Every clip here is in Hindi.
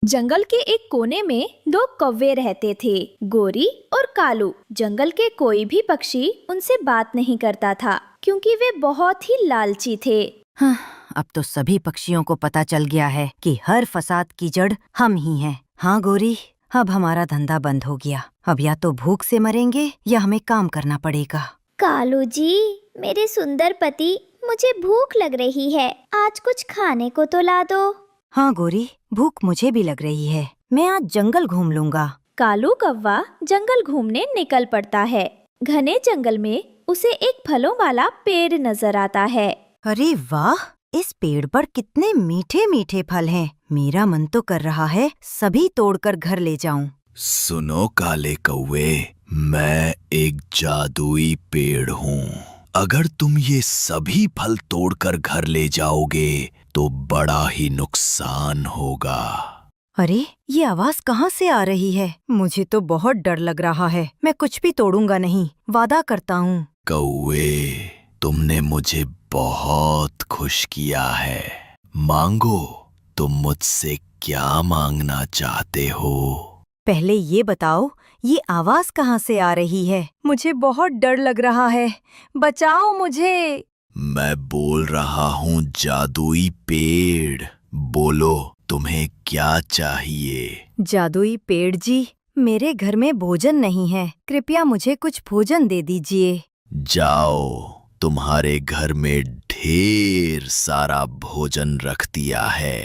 जंगल के एक कोने में दो कौवे रहते थे, गोरी और कालू। जंगल के कोई भी पक्षी उनसे बात नहीं करता था क्योंकि वे बहुत ही लालची थे। हाँ, अब तो सभी पक्षियों को पता चल गया है कि हर फसाद की जड़ हम ही हैं। हाँ गोरी, अब हमारा धंधा बंद हो गया। अब या तो भूख से मरेंगे या हमें काम करना पड़ेगा। कालू जी, मेरे सुंदर पति, मुझे भूख लग रही है। आज कुछ खाने को तो ला दो। हाँ गोरी, भूख मुझे भी लग रही है। मैं आज जंगल घूम लूंगा। कालू कौवा जंगल घूमने निकल पड़ता है। घने जंगल में उसे एक फलों वाला पेड़ नजर आता है। अरे वाह, इस पेड़ पर कितने मीठे मीठे फल हैं। मेरा मन तो कर रहा है सभी तोड़कर घर ले जाऊं। सुनो काले कौवे, मैं एक जादुई पेड़ हूँ। अगर तुम ये सभी फल तोड़कर घर ले जाओगे तो बड़ा ही नुकसान होगा। अरे, ये आवाज कहाँ से आ रही है? मुझे तो बहुत डर लग रहा है। मैं कुछ भी तोड़ूंगा नहीं, वादा करता हूँ। कौवे, तुमने मुझे बहुत खुश किया है। मांगो, तुम मुझसे क्या मांगना चाहते हो? पहले ये बताओ, ये आवाज कहाँ से आ रही है? मुझे बहुत डर लग रहा है। बचाओ मुझे। मैं बोल रहा हूँ जादुई पेड़। बोलो, तुम्हें क्या चाहिए? जादुई पेड़ जी, मेरे घर में भोजन नहीं है। कृपया मुझे कुछ भोजन दे दीजिए। जाओ, तुम्हारे घर में ढेर सारा भोजन रख दिया है।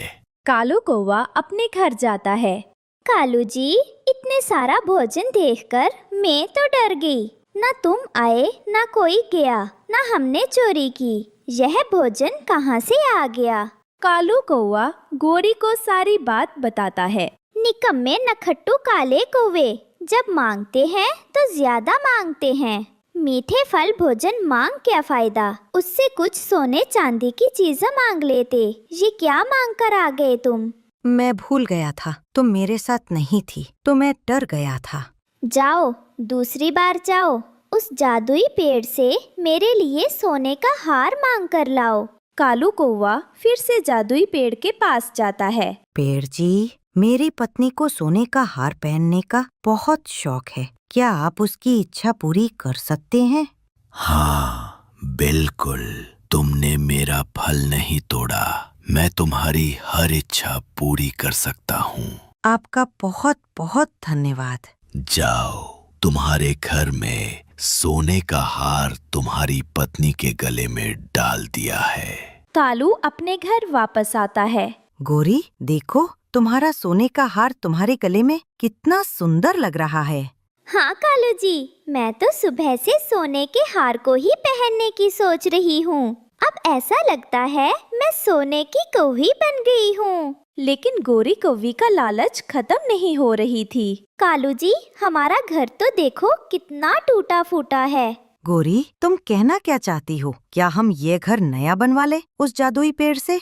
कालू कौवा अपने घर जाता है। कालू जी, इतने सारा भोजन देखकर मैं तो डर गई। ना तुम आए, ना कोई गया, ना हमने चोरी की। यह भोजन कहाँ से आ गया? कालू कौवा गोरी को सारी बात बताता है। निकम्मे नखट्टू काले कौवे, जब मांगते हैं तो ज्यादा मांगते हैं। मीठे फल भोजन मांग क्या फायदा? उससे कुछ सोने चांदी की चीजें मांग लेते। ये क्या मांग कर आ गए तुम? मैं भूल गया था, तुम मेरे साथ नहीं थी तो मैं डर गया था। जाओ, दूसरी बार जाओ। उस जादुई पेड़ से मेरे लिए सोने का हार मांग कर लाओ। कालू कौवा फिर से जादुई पेड़ के पास जाता है। पेड़ जी, मेरी पत्नी को सोने का हार पहनने का बहुत शौक है। क्या आप उसकी इच्छा पूरी कर सकते हैं? हाँ, बिल्कुल। तुमने मेरा फल नहीं तोड़ा। मैं तुम्हारी हर इच्छा पूरी कर सकता हूँ। आपका बहुत बहुत धन्यवाद। जाओ, तुम्हारे घर में सोने का हार तुम्हारी पत्नी के गले में डाल दिया है। कालू अपने घर वापस आता है। गोरी, देखो, तुम्हारा सोने का हार तुम्हारे गले में कितना सुंदर लग रहा है। हाँ कालू जी, मैं तो सुबह से सोने के हार को ही पहनने की सोच रही हूँ। अब ऐसा लगता है मैं सोने की कौवी बन गई हूँ। लेकिन गोरी कौवी का लालच खत्म नहीं हो रही थी। कालू जी, हमारा घर तो देखो कितना टूटा फूटा है। गोरी, तुम कहना क्या चाहती हो? क्या हम ये घर नया बनवा ले उस जादुई पेड़ से?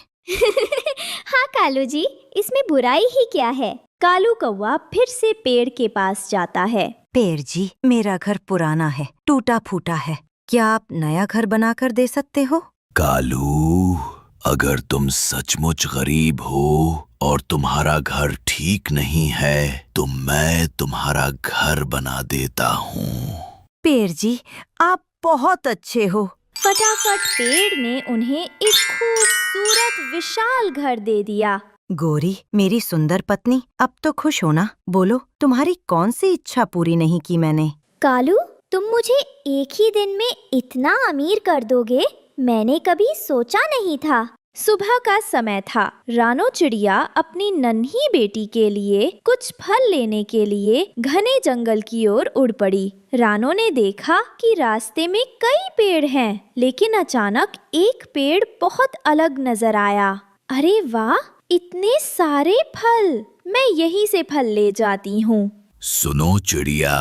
हाँ कालू जी, इसमें बुराई ही क्या है? कालू कौवा फिर से पेड़ के पास जाता है। पेड़ जी, मेरा घर पुराना है, टूटा फूटा है। क्या आप नया घर बनाकर दे सकते हो? कालू, अगर तुम सचमुच गरीब हो और तुम्हारा घर ठीक नहीं है तो मैं तुम्हारा घर बना देता हूँ। पेड़ जी, आप बहुत अच्छे हो। फटाफट पेड़ ने उन्हें एक खूबसूरत विशाल घर दे दिया। गोरी, मेरी सुंदर पत्नी, अब तो खुश हो ना? बोलो, तुम्हारी कौन सी इच्छा पूरी नहीं की मैंने? कालू, तुम मुझे एक ही दिन में इतना अमीर कर दोगे? मैंने कभी सोचा नहीं था। सुबह का समय था। रानो चिड़िया अपनी नन्ही बेटी के लिए कुछ फल लेने के लिए घने जंगल की ओर उड़ पड़ी। रानो ने देखा कि रास्ते में कई पेड़ हैं, लेकिन अचानक एक पेड़ बहुत अलग नजर आया। अरे वाह, इतने सारे फल! मैं यहीं से फल ले जाती हूँ। सुनो चिड़िया,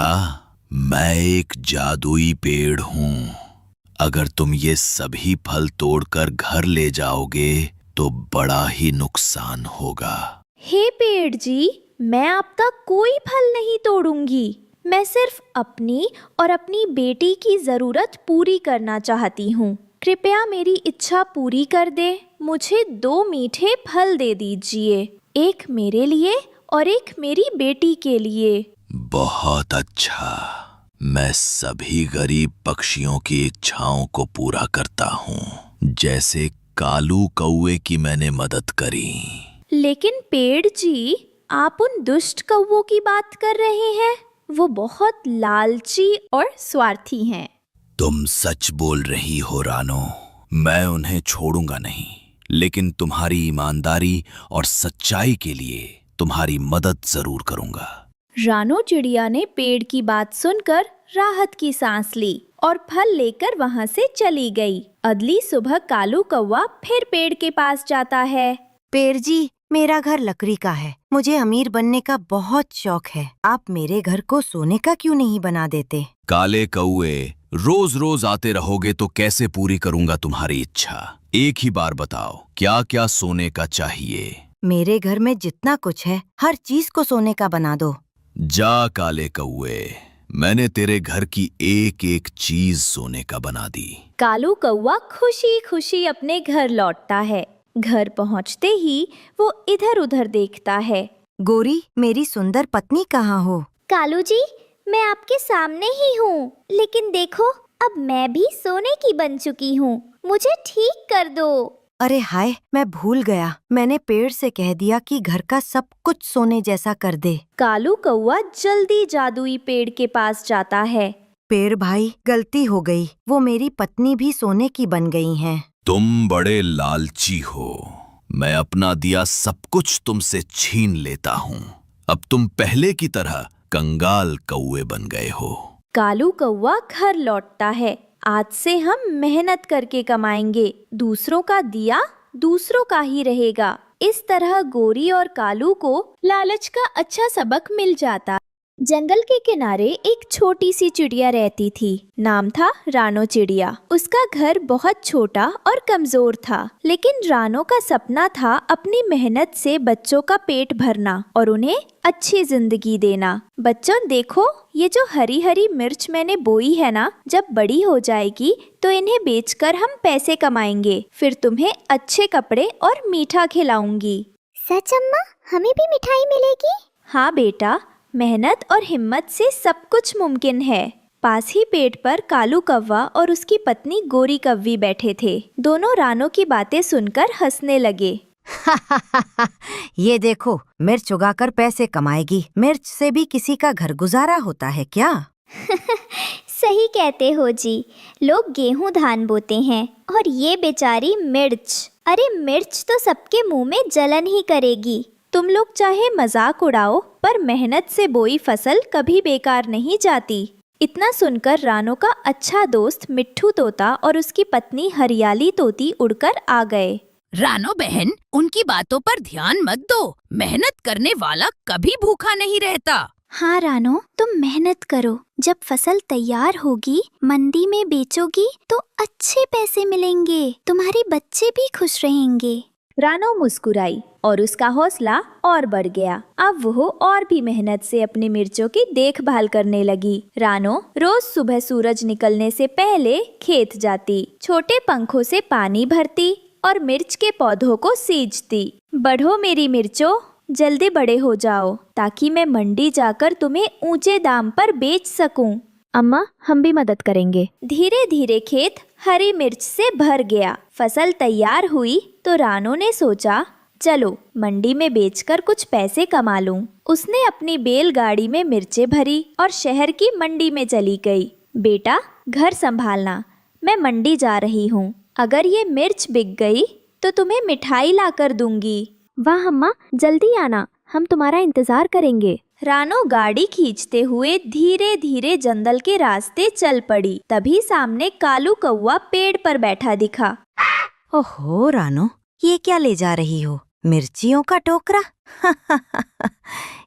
मैं एक जादुई पेड़ हूँ। अगर तुम ये सभी फल तोड़कर घर ले जाओगे तो बड़ा ही नुकसान होगा। हे पेड़ जी, मैं आपका कोई फल नहीं तोड़ूंगी। मैं सिर्फ अपनी और अपनी बेटी की जरूरत पूरी करना चाहती हूँ। कृपया मेरी इच्छा पूरी कर दे। मुझे 2 मीठे फल दे दीजिए, एक मेरे लिए और एक मेरी बेटी के लिए। बहुत अच्छा। मैं सभी गरीब पक्षियों की इच्छाओं को पूरा करता हूँ, जैसे कालू कौवे की मैंने मदद करी। लेकिन पेड़ जी, आप उन दुष्ट कौवों की बात कर रहे हैं। वो बहुत लालची और स्वार्थी हैं। तुम सच बोल रही हो रानो। मैं उन्हें छोड़ूंगा नहीं, लेकिन तुम्हारी ईमानदारी और सच्चाई के लिए तुम्हारी मदद जरूर करूंगा। रानो चिड़िया ने पेड़ की बात सुनकर राहत की सांस ली और फल लेकर वहाँ से चली गई। अगली सुबह कालू कौवा फिर पेड़ के पास जाता है। पेड़ जी, मेरा घर लकड़ी का है। मुझे अमीर बनने का बहुत शौक है। आप मेरे घर को सोने का क्यों नहीं बना देते? काले कौवे, रोज रोज आते रहोगे तो कैसे पूरी करूंगा तुम्हारी इच्छा? एक ही बार बताओ, क्या क्या सोने का चाहिए? मेरे घर में जितना कुछ है, हर चीज को सोने का बना दो। जा काले कौवे, मैंने तेरे घर की एक एक चीज सोने का बना दी। कालू कौवा खुशी खुशी अपने घर लौटता है। घर पहुँचते ही वो इधर उधर देखता है। गोरी, मेरी सुंदर पत्नी कहाँ हो? कालू जी, मैं आपके सामने ही हूँ, लेकिन देखो अब मैं भी सोने की बन चुकी हूँ। मुझे ठीक कर दो। अरे हाय, मैं भूल गया। मैंने पेड़ से कह दिया कि घर का सब कुछ सोने जैसा कर दे। कालू कौवा जल्दी जादुई पेड़ के पास जाता है। पेड़ भाई, गलती हो गई। वो मेरी पत्नी भी सोने की बन गई हैं। तुम बड़े लालची हो। मैं अपना दिया सब कुछ तुमसे छीन लेता हूँ। अब तुम पहले की तरह कंगाल कौवे बन गए हो। कालू कौवा घर लौटता है। आज से हम मेहनत करके कमाएंगे। दूसरों का दिया दूसरों का ही रहेगा। इस तरह गोरी और कालू को लालच का अच्छा सबक मिल जाता। जंगल के किनारे एक छोटी सी चिड़िया रहती थी। नाम था रानो चिड़िया। उसका घर बहुत छोटा और कमजोर था, लेकिन रानो का सपना था अपनी मेहनत से बच्चों का पेट भरना और उन्हें अच्छी जिंदगी देना। बच्चों देखो, ये जो हरी हरी मिर्च मैंने बोई है ना, जब बड़ी हो जाएगी तो इन्हें बेचकर हम पैसे कमाएंगे। फिर तुम्हें अच्छे कपड़े और मीठा खिलाऊंगी। सच अम्मा, हमें भी मिठाई मिलेगी? हाँ बेटा, मेहनत और हिम्मत से सब कुछ मुमकिन है। पास ही पेड़ पर कालू कौवा और उसकी पत्नी गोरी कौवी बैठे थे। दोनों रानो की बातें सुनकर हंसने लगे। ये देखो, मिर्च उगाकर पैसे कमाएगी। मिर्च से भी किसी का घर गुजारा होता है क्या? सही कहते हो जी। लोग गेहूं धान बोते हैं और ये बेचारी मिर्च। अरे मिर्च तो सबके मुंह में जलन ही करेगी। तुम लोग चाहे मजाक उड़ाओ, पर मेहनत से बोई फसल कभी बेकार नहीं जाती। इतना सुनकर रानो का अच्छा दोस्त मिट्ठू तोता और उसकी पत्नी हरियाली तोती उड़कर आ गए। रानो बहन, उनकी बातों पर ध्यान मत दो। मेहनत करने वाला कभी भूखा नहीं रहता। हाँ रानो, तुम मेहनत करो। जब फसल तैयार होगी, मंडी में बेचोगी तो अच्छे पैसे मिलेंगे। तुम्हारे बच्चे भी खुश रहेंगे। रानो मुस्कुराई और उसका हौसला और बढ़ गया। अब वो और भी मेहनत से अपनी मिर्चों की देखभाल करने लगी। रानो रोज सुबह सूरज निकलने से पहले खेत जाती, छोटे पंखों से पानी भरती और मिर्च के पौधों को सींचती। बढ़ो मेरी मिर्चों, जल्दी बड़े हो जाओ ताकि मैं मंडी जाकर तुम्हें ऊंचे दाम पर बेच सकूं। अम्मा, हम भी मदद करेंगे। धीरे धीरे खेत हरी मिर्च से भर गया। फसल तैयार हुई तो रानो ने सोचा, चलो मंडी में बेचकर कुछ पैसे कमा लूं। उसने अपनी बैलगाड़ी में मिर्चें भरी और शहर की मंडी में चली गई। बेटा, घर संभालना, मैं मंडी जा रही हूँ। अगर ये मिर्च बिक गई तो तुम्हें मिठाई लाकर दूंगी। वाह अम्मा, जल्दी आना, हम तुम्हारा इंतजार करेंगे। रानो गाड़ी खींचते हुए धीरे धीरे जंगल के रास्ते चल पड़ी। तभी सामने कालू कौवा पेड़ पर बैठा दिखा। ओहो रानो, ये क्या ले जा रही हो? मिर्चियों का टोकरा?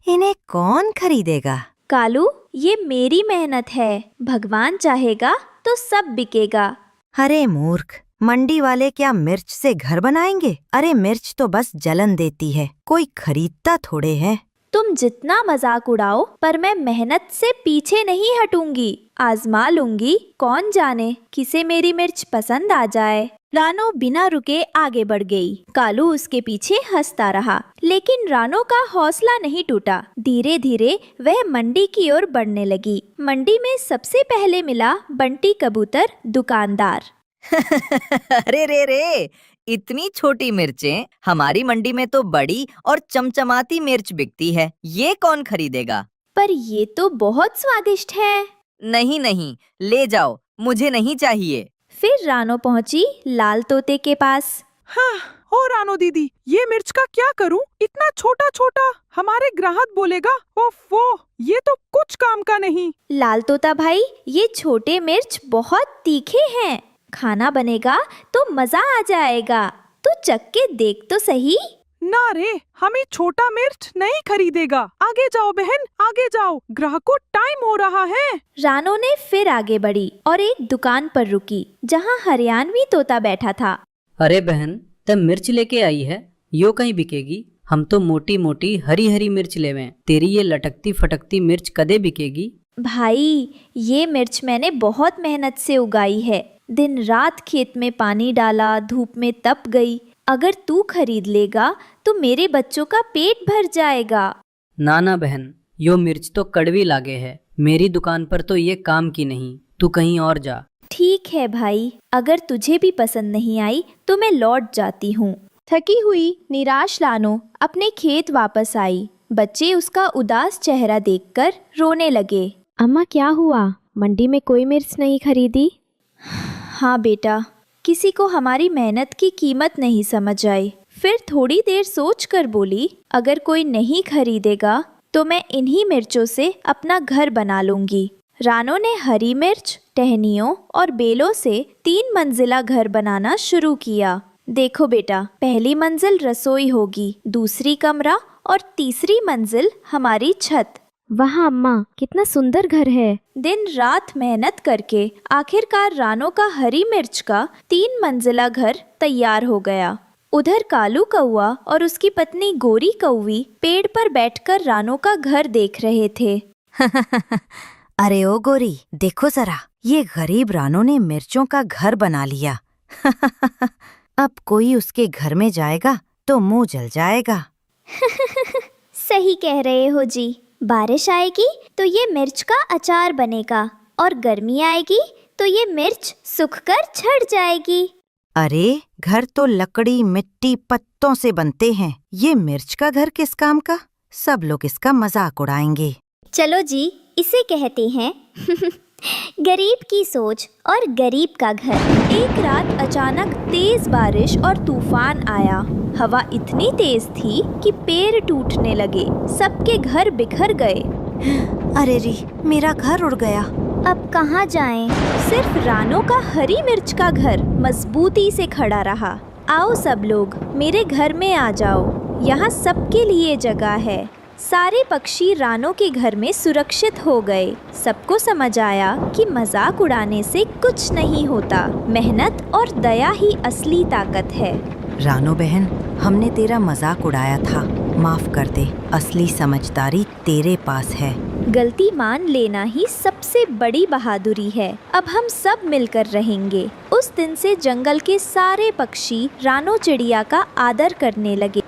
इन्हें कौन खरीदेगा? कालू, ये मेरी मेहनत है। भगवान चाहेगा तो सब बिकेगा। अरे मूर्ख, मंडी वाले क्या मिर्च से घर बनाएंगे? अरे मिर्च तो बस जलन देती है, कोई खरीदता थोड़े है। तुम जितना मजाक उड़ाओ, पर मैं मेहनत से पीछे नहीं हटूंगी। आजमा लूंगी, कौन जाने किसे मेरी मिर्च पसंद आ जाए। रानो बिना रुके आगे बढ़ गई। कालू उसके पीछे हंसता रहा, लेकिन रानो का हौसला नहीं टूटा। धीरे धीरे वह मंडी की ओर बढ़ने लगी। मंडी में सबसे पहले मिला बंटी कबूतर दुकानदार। अरे रे रे, इतनी छोटी मिर्चें, हमारी मंडी में तो बड़ी और चमचमाती मिर्च बिकती है, ये कौन खरीदेगा? पर ये तो बहुत स्वादिष्ट है। नहीं नहीं, ले जाओ, मुझे नहीं चाहिए। फिर रानो पहुंची लाल तोते के पास। हाँ, ओ रानो दीदी, ये मिर्च का क्या करूं? इतना छोटा छोटा, हमारे ग्राहक बोलेगा ओफो, ये तो कुछ काम का नहीं। लाल तोता भाई, ये छोटे मिर्च बहुत तीखे हैं। खाना बनेगा तो मजा आ जाएगा। तू चख के देख तो सही। ना रे, हमें छोटा मिर्च नहीं खरीदेगा। आगे जाओ बहन, आगे जाओ, ग्राहक को टाइम हो रहा है। रानो ने फिर आगे बढ़ी और एक दुकान पर रुकी, जहाँ हरियाणवी तोता बैठा था। अरे बहन, तब मिर्च लेके आई है, यो कहीं बिकेगी? हम तो मोटी मोटी हरी हरी मिर्च लेवे, तेरी ये लटकती फटकती मिर्च कदे बिकेगी? भाई, ये मिर्च मैंने बहुत मेहनत से उगाई है। दिन रात खेत में पानी डाला, धूप में तप गई। अगर तू खरीद लेगा तो मेरे बच्चों का पेट भर जाएगा। ना ना बहन, यो मिर्च तो कड़वी लागे है, मेरी दुकान पर तो ये काम की नहीं, तू कहीं और जा। ठीक है भाई, अगर तुझे भी पसंद नहीं आई तो मैं लौट जाती हूँ। थकी हुई निराश रानो अपने खेत वापस आई। बच्चे उसका उदास चेहरा देखकर रोने लगे। अम्मा, क्या हुआ? मंडी में कोई मिर्च नहीं खरीदी? हाँ बेटा, किसी को हमारी मेहनत की कीमत नहीं समझ आई। फिर थोड़ी देर सोचकर बोली, अगर कोई नहीं खरीदेगा तो मैं इन्हीं मिर्चों से अपना घर बना लूंगी। रानो ने हरी मिर्च, टहनियों और बेलों से 3 मंजिला घर बनाना शुरू किया। देखो बेटा, पहली मंजिल रसोई होगी, दूसरी कमरा और तीसरी मंजिल हमारी छत। वाह अम्मा, कितना सुंदर घर है। दिन रात मेहनत करके आखिरकार रानो का हरी मिर्च का 3 मंजिला घर तैयार हो गया। उधर कालू कौआ और उसकी पत्नी गोरी कौवी पेड़ पर बैठकर रानो का घर देख रहे थे। अरे ओ गोरी, देखो जरा, ये गरीब रानो ने मिर्चों का घर बना लिया। अब कोई उसके घर में जाएगा तो मुंह जल जाएगा। सही कह रहे हो जी। बारिश आएगी तो ये मिर्च का अचार बनेगा और गर्मी आएगी तो ये मिर्च सूखकर झड़ जाएगी। अरे, घर तो लकड़ी, मिट्टी, पत्तों से बनते हैं, ये मिर्च का घर किस काम का? सब लोग इसका मजाक उड़ाएंगे। चलो जी, इसे कहते हैं गरीब की सोच और गरीब का घर। एक रात अचानक तेज बारिश और तूफान आया। हवा इतनी तेज थी कि पेड़ टूटने लगे, सबके घर बिखर गए। अरे रे, मेरा घर उड़ गया। अब कहाँ जाएं? सिर्फ रानो का हरी मिर्च का घर मजबूती से खड़ा रहा। आओ सब लोग, मेरे घर में आ जाओ, यहाँ सबके लिए जगह है। सारे पक्षी रानो के घर में सुरक्षित हो गए। सबको समझ आया कि मजाक उड़ाने से कुछ नहीं होता, मेहनत और दया ही असली ताकत है। रानो बहन, हमने तेरा मजाक उड़ाया था, माफ कर दे। असली समझदारी तेरे पास है। गलती मान लेना ही सबसे बड़ी बहादुरी है। अब हम सब मिलकर रहेंगे। उस दिन से जंगल के सारे पक्षी रानो चिड़िया का आदर करने लगे।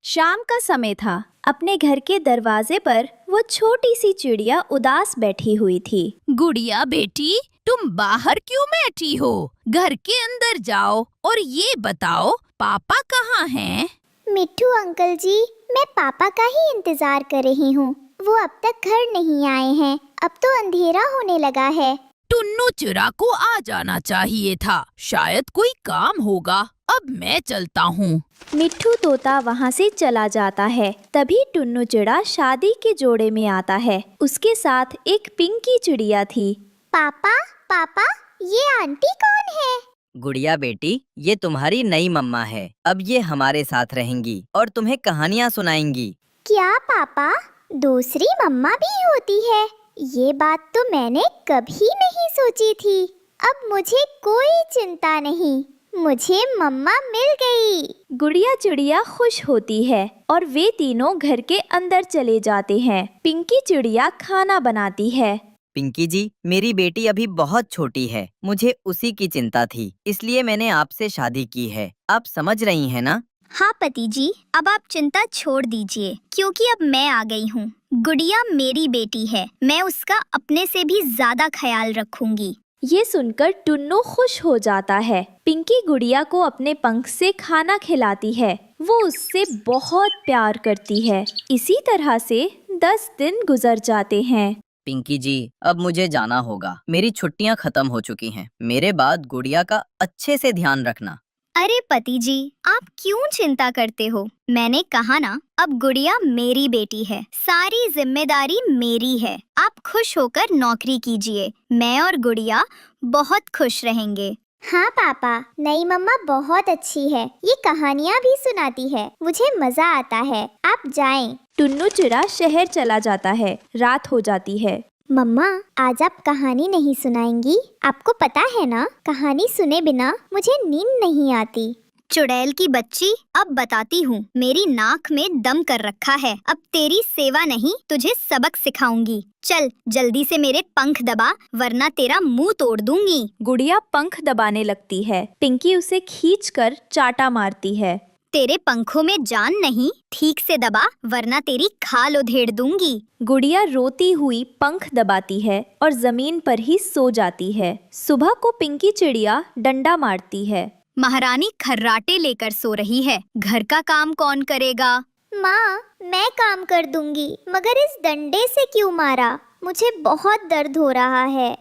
शाम का समय था। अपने घर के दरवाजे पर वो छोटी सी चिड़िया उदास बैठी हुई थी। गुड़िया बेटी, तुम बाहर क्यों बैठी हो? घर के अंदर जाओ और ये बताओ, पापा कहाँ हैं? मिट्ठू अंकल जी, मैं पापा का ही इंतजार कर रही हूँ। वो अब तक घर नहीं आए हैं। अब तो अंधेरा होने लगा है। टुन्नू चिड़ा को आ जाना चाहिए था, शायद कोई काम होगा। अब मैं चलता हूँ। मिट्ठू तोता वहाँ से चला जाता है। तभी टुन्नू चिड़ा शादी के जोड़े में आता है। उसके साथ एक पिंकी चिड़िया थी। पापा, पापा, ये आंटी कौन है? गुड़िया बेटी, ये तुम्हारी नई मम्मा है। अब ये हमारे साथ रहेंगी और तुम्हें कहानियाँ सुनाएंगी। क्या पापा, दूसरी मम्मा भी होती है? ये बात तो मैंने कभी नहीं सोची थी। अब मुझे कोई चिंता नहीं, मुझे मम्मा मिल गई। गुड़िया चिड़िया खुश होती है और वे तीनों घर के अंदर चले जाते हैं। पिंकी चिड़िया खाना बनाती है। पिंकी जी, मेरी बेटी अभी बहुत छोटी है, मुझे उसी की चिंता थी, इसलिए मैंने आपसे शादी की है। आप समझ रही हैं ना? हाँ पति जी, अब आप चिंता छोड़ दीजिए, क्योंकि अब मैं आ गई हूँ। गुड़िया मेरी बेटी है, मैं उसका अपने से भी ज्यादा ख्याल रखूंगी। ये सुनकर टुन्नू खुश हो जाता है। पिंकी गुड़िया को अपने पंख से खाना खिलाती है। वो उससे बहुत प्यार करती है। इसी तरह से 10 दिन गुजर जाते हैं। पिंकी जी, अब मुझे जाना होगा, मेरी छुट्टियां खत्म हो चुकी हैं। मेरे बाद गुड़िया का अच्छे से ध्यान रखना। अरे पति जी, आप क्यों चिंता करते हो? मैंने कहा ना, अब गुड़िया मेरी बेटी है, सारी जिम्मेदारी मेरी है। आप खुश होकर नौकरी कीजिए, मैं और गुड़िया बहुत खुश रहेंगे। हाँ पापा, नई मम्मा बहुत अच्छी है, ये कहानियाँ भी सुनाती है, मुझे मजा आता है। आप जाएं। टुन्नू चिड़ा शहर चला जाता है। रात हो जाती है। मम्मा, आज आप कहानी नहीं सुनाएंगी? आपको पता है ना, कहानी सुने बिना मुझे नींद नहीं आती। चुड़ैल की बच्ची, अब बताती हूँ। मेरी नाक में दम कर रखा है, अब तेरी सेवा नहीं, तुझे सबक सिखाऊंगी। चल जल्दी से मेरे पंख दबा, वरना तेरा मुंह तोड़ दूंगी। गुड़िया पंख दबाने लगती है। पिंकी उसे खींचकर चाटा मारती है। तेरे पंखों में जान नहीं, ठीक से दबा, वरना तेरी खाल उधेड़ दूंगी। गुड़िया रोती हुई पंख दबाती है और जमीन पर ही सो जाती है। सुबह को पिंकी चिड़िया डंडा मारती है। महारानी खर्राटे लेकर सो रही है, घर का काम कौन करेगा? माँ, मैं काम कर दूंगी, मगर इस डंडे से क्यों मारा? मुझे बहुत दर्द हो रहा है।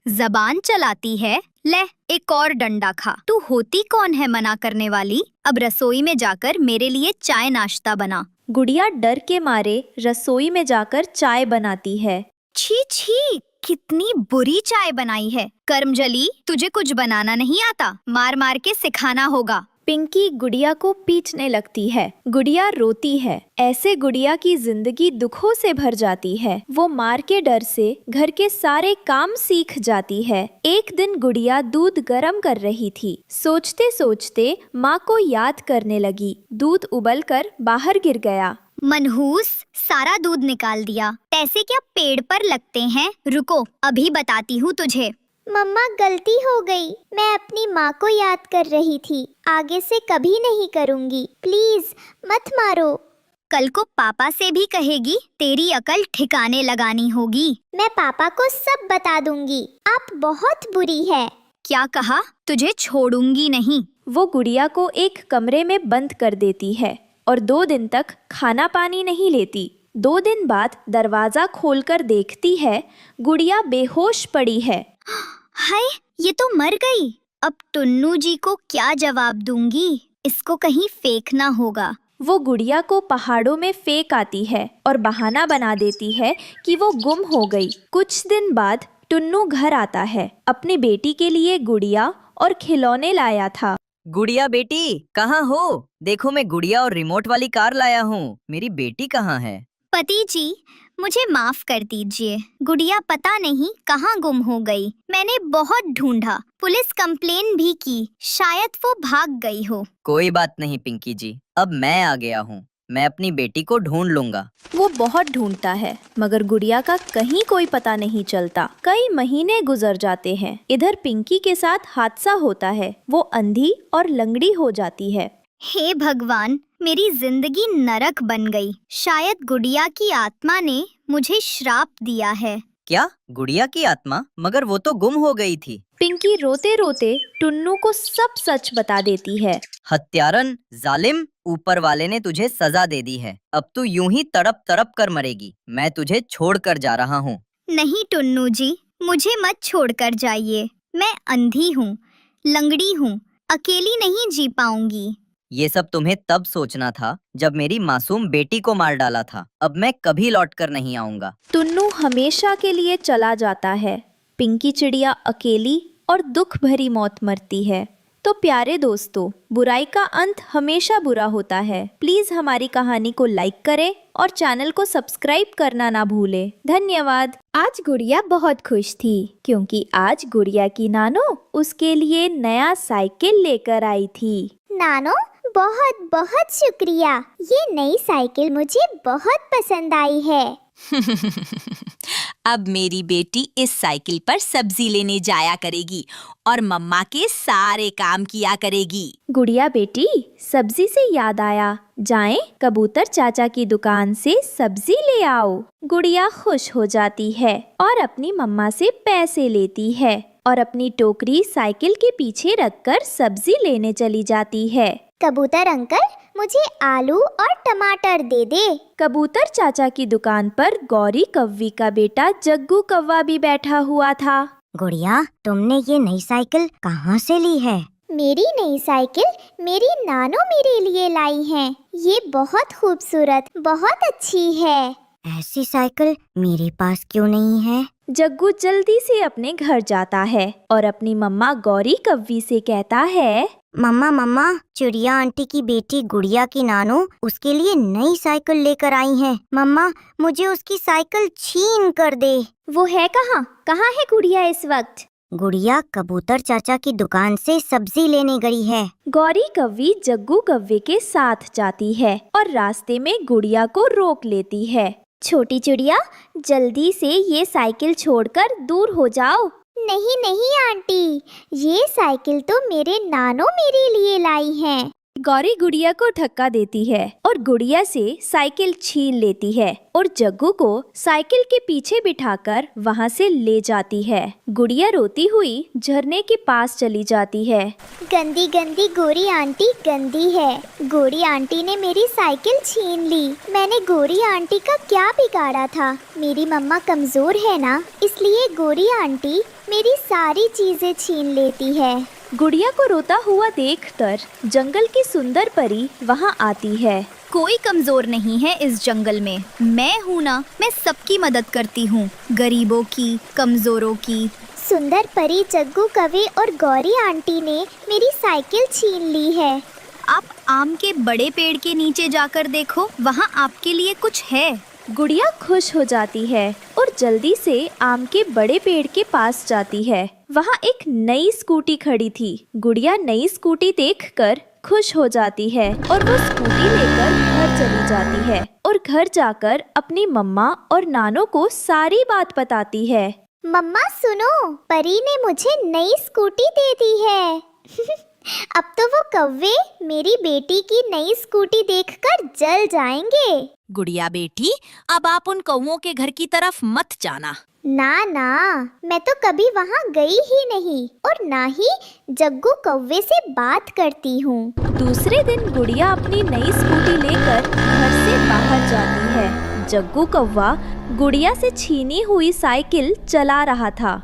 जबान चलाती है, ले एक और डंडा खा। तू होती कौन है मना करने वाली? अब रसोई में जाकर मेरे लिए चाय नाश्ता बना। गुड़िया डर के मारे रसोई में जाकर चाय बनाती है। छी छी, कितनी बुरी चाय बनाई है। कर्मजली, तुझे कुछ बनाना नहीं आता, मार मार के सिखाना होगा। पिंकी गुड़िया को पीटने लगती है। गुड़िया रोती है। ऐसे गुड़िया की जिंदगी दुखों से भर जाती है। वो मार के डर से घर के सारे काम सीख जाती है। एक दिन गुड़िया दूध गर्म कर रही थी। सोचते सोचते माँ को याद करने लगी। दूध उबलकर बाहर गिर गया। मनहूस, सारा दूध निकाल दिया। पैसे क्या पेड़ पर लगते हैं? रुको, अभी बताती हूँ तुझे। मम्मा, गलती हो गई, मैं अपनी माँ को याद कर रही थी, आगे से कभी नहीं करूँगी, प्लीज मत मारो। कल को पापा से भी कहेगी, तेरी अकल ठिकाने लगानी होगी। मैं पापा को सब बता दूंगी, आप बहुत बुरी है। क्या कहा? तुझे छोड़ूंगी नहीं। वो गुड़िया को एक कमरे में बंद कर देती है और 2 दिन तक खाना पानी नहीं लेती। 2 दिन बाद दरवाजा खोलकर देखती है, गुड़िया बेहोश पड़ी है। हाय, ये तो मर गई। अब टुन्नू जी को क्या जवाब दूंगी? इसको कहीं फेंकना होगा। वो गुड़िया को पहाड़ों में फेंक आती है और बहाना बना देती है कि वो गुम हो गई। कुछ दिन बाद टुन्नू घर आता है। अपनी बेटी के लिए गुड़िया और खिलौने लाया था। गुड़िया बेटी, कहाँ हो? देखो, मैं गुड़िया और रिमोट वाली कार लाया हूँ। मेरी बेटी कहाँ है? पति जी, मुझे माफ कर दीजिए, गुड़िया पता नहीं कहाँ गुम हो गई। मैंने बहुत ढूंढा, पुलिस कंप्लेन भी की, शायद वो भाग गई हो। कोई बात नहीं पिंकी जी, अब मैं आ गया हूँ, मैं अपनी बेटी को ढूंढ लूंगा। वो बहुत ढूंढता है, मगर गुड़िया का कहीं कोई पता नहीं चलता। कई महीने गुजर जाते हैं। इधर पिंकी के साथ हादसा होता है। वो अंधी और लंगड़ी हो जाती है। हे भगवान, मेरी जिंदगी नरक बन गई। शायद गुड़िया की आत्मा ने मुझे श्राप दिया है। क्या? गुड़िया की आत्मा? मगर वो तो गुम हो गई थी। पिंकी रोते रोते टुन्नू को सब सच बता देती है। हत्यारन, जालिम, ऊपर वाले ने तुझे सजा दे दी है। अब तू यूं ही तड़प तड़प कर मरेगी। मैं तुझे छोड़ कर जा रहा हूँ। नहीं टुन्नू जी, मुझे मत छोड़कर जाइए। मैं अंधी हूँ, लंगड़ी हूँ, अकेली नहीं जी पाऊंगी। ये सब तुम्हें तब सोचना था जब मेरी मासूम बेटी को मार डाला था। अब मैं कभी लौट कर नहीं आऊंगा। टुन्नू हमेशा के लिए चला जाता है। पिंकी चिड़िया अकेली और दुख भरी मौत मरती है। तो प्यारे दोस्तों, बुराई का अंत हमेशा बुरा होता है। प्लीज हमारी कहानी को लाइक करें और चैनल को सब्सक्राइब करना ना भूलें। धन्यवाद। आज गुड़िया बहुत खुश थी क्योंकि आज गुड़िया की नानो उसके लिए नया साइकिल लेकर आई थी। नानो, बहुत बहुत शुक्रिया, ये नई साइकिल मुझे बहुत पसंद आई है। अब मेरी बेटी इस साइकिल पर सब्जी लेने जाया करेगी और मम्मा के सारे काम किया करेगी। गुड़िया बेटी, सब्जी से याद आया, जाएं कबूतर चाचा की दुकान से सब्जी ले आओ। गुड़िया खुश हो जाती है और अपनी मम्मा से पैसे लेती है और अपनी टोकरी साइकिल के पीछे रखकर सब्जी लेने चली जाती है। कबूतर अंकल, मुझे आलू और टमाटर दे दे। कबूतर चाचा की दुकान पर गौरी कव्वी का बेटा जग्गू कौवा भी बैठा हुआ था। गुड़िया, तुमने ये नई साइकिल कहाँ से ली है? मेरी नई साइकिल मेरी नानो मेरे लिए लाई हैं। ये बहुत खूबसूरत, बहुत अच्छी है। ऐसी साइकिल मेरे पास क्यों नहीं है? जग्गू जल्दी से अपने घर जाता है और अपनी मम्मा गौरी कव्वी से कहता है, मम्मा मम्मा, चिड़िया आंटी की बेटी गुड़िया की नानो उसके लिए नई साइकिल लेकर आई हैं। मम्मा, मुझे उसकी साइकिल छीन कर दे। वो है कहाँ? कहाँ है गुड़िया इस वक्त? गुड़िया कबूतर चाचा की दुकान से सब्जी लेने गई है। गौरी कव्वी जग्गू कव्वे के साथ जाती है और रास्ते में गुड़िया को रोक लेती है। छोटी चिड़िया, जल्दी से ये साइकिल छोड़कर दूर हो जाओ। नहीं नहीं आंटी, ये साइकिल तो मेरे नानो मेरे लिए लाई हैं। गौरी गुड़िया को धक्का देती है और गुड़िया से साइकिल छीन लेती है और जग्गू को साइकिल के पीछे बिठाकर वहाँ से ले जाती है। गुड़िया रोती हुई झरने के पास चली जाती है। गंदी गंदी गोरी आंटी गंदी है। गोरी आंटी ने मेरी साइकिल छीन ली। मैंने गोरी आंटी का क्या बिगाड़ा था? मेरी मम्मा कमजोर है ना, इसलिए गोरी आंटी मेरी सारी चीजें छीन लेती है। गुड़िया को रोता हुआ देखकर जंगल की सुंदर परी वहाँ आती है। कोई कमजोर नहीं है इस जंगल में, मैं हूँ ना, मैं सबकी मदद करती हूँ, गरीबों की, कमजोरों की। सुंदर परी जग्गू कव्वे और गौरी आंटी ने मेरी साइकिल छीन ली है। आप आम के बड़े पेड़ के नीचे जाकर देखो, वहाँ आपके लिए कुछ है। गुड़िया खुश हो जाती है और जल्दी से आम के बड़े पेड़ के पास जाती है। वहाँ एक नई स्कूटी खड़ी थी। गुड़िया नई स्कूटी देखकर खुश हो जाती है और वो स्कूटी लेकर घर चली जाती है और घर जाकर अपनी मम्मा और नानो को सारी बात बताती है। मम्मा सुनो, परी ने मुझे नई स्कूटी दे दी है। अब तो वो कव्वे मेरी बेटी की नई स्कूटी देखकर जल जाएंगे। गुड़िया बेटी, अब आप उन कौवों के घर की तरफ मत जाना। ना ना, मैं तो कभी वहाँ गई ही नहीं और ना ही जग्गू कव्वे से बात करती हूँ। दूसरे दिन गुड़िया अपनी नई स्कूटी लेकर घर से बाहर जाती है। जग्गू कौवा गुड़िया से छीनी हुई साइकिल चला रहा था।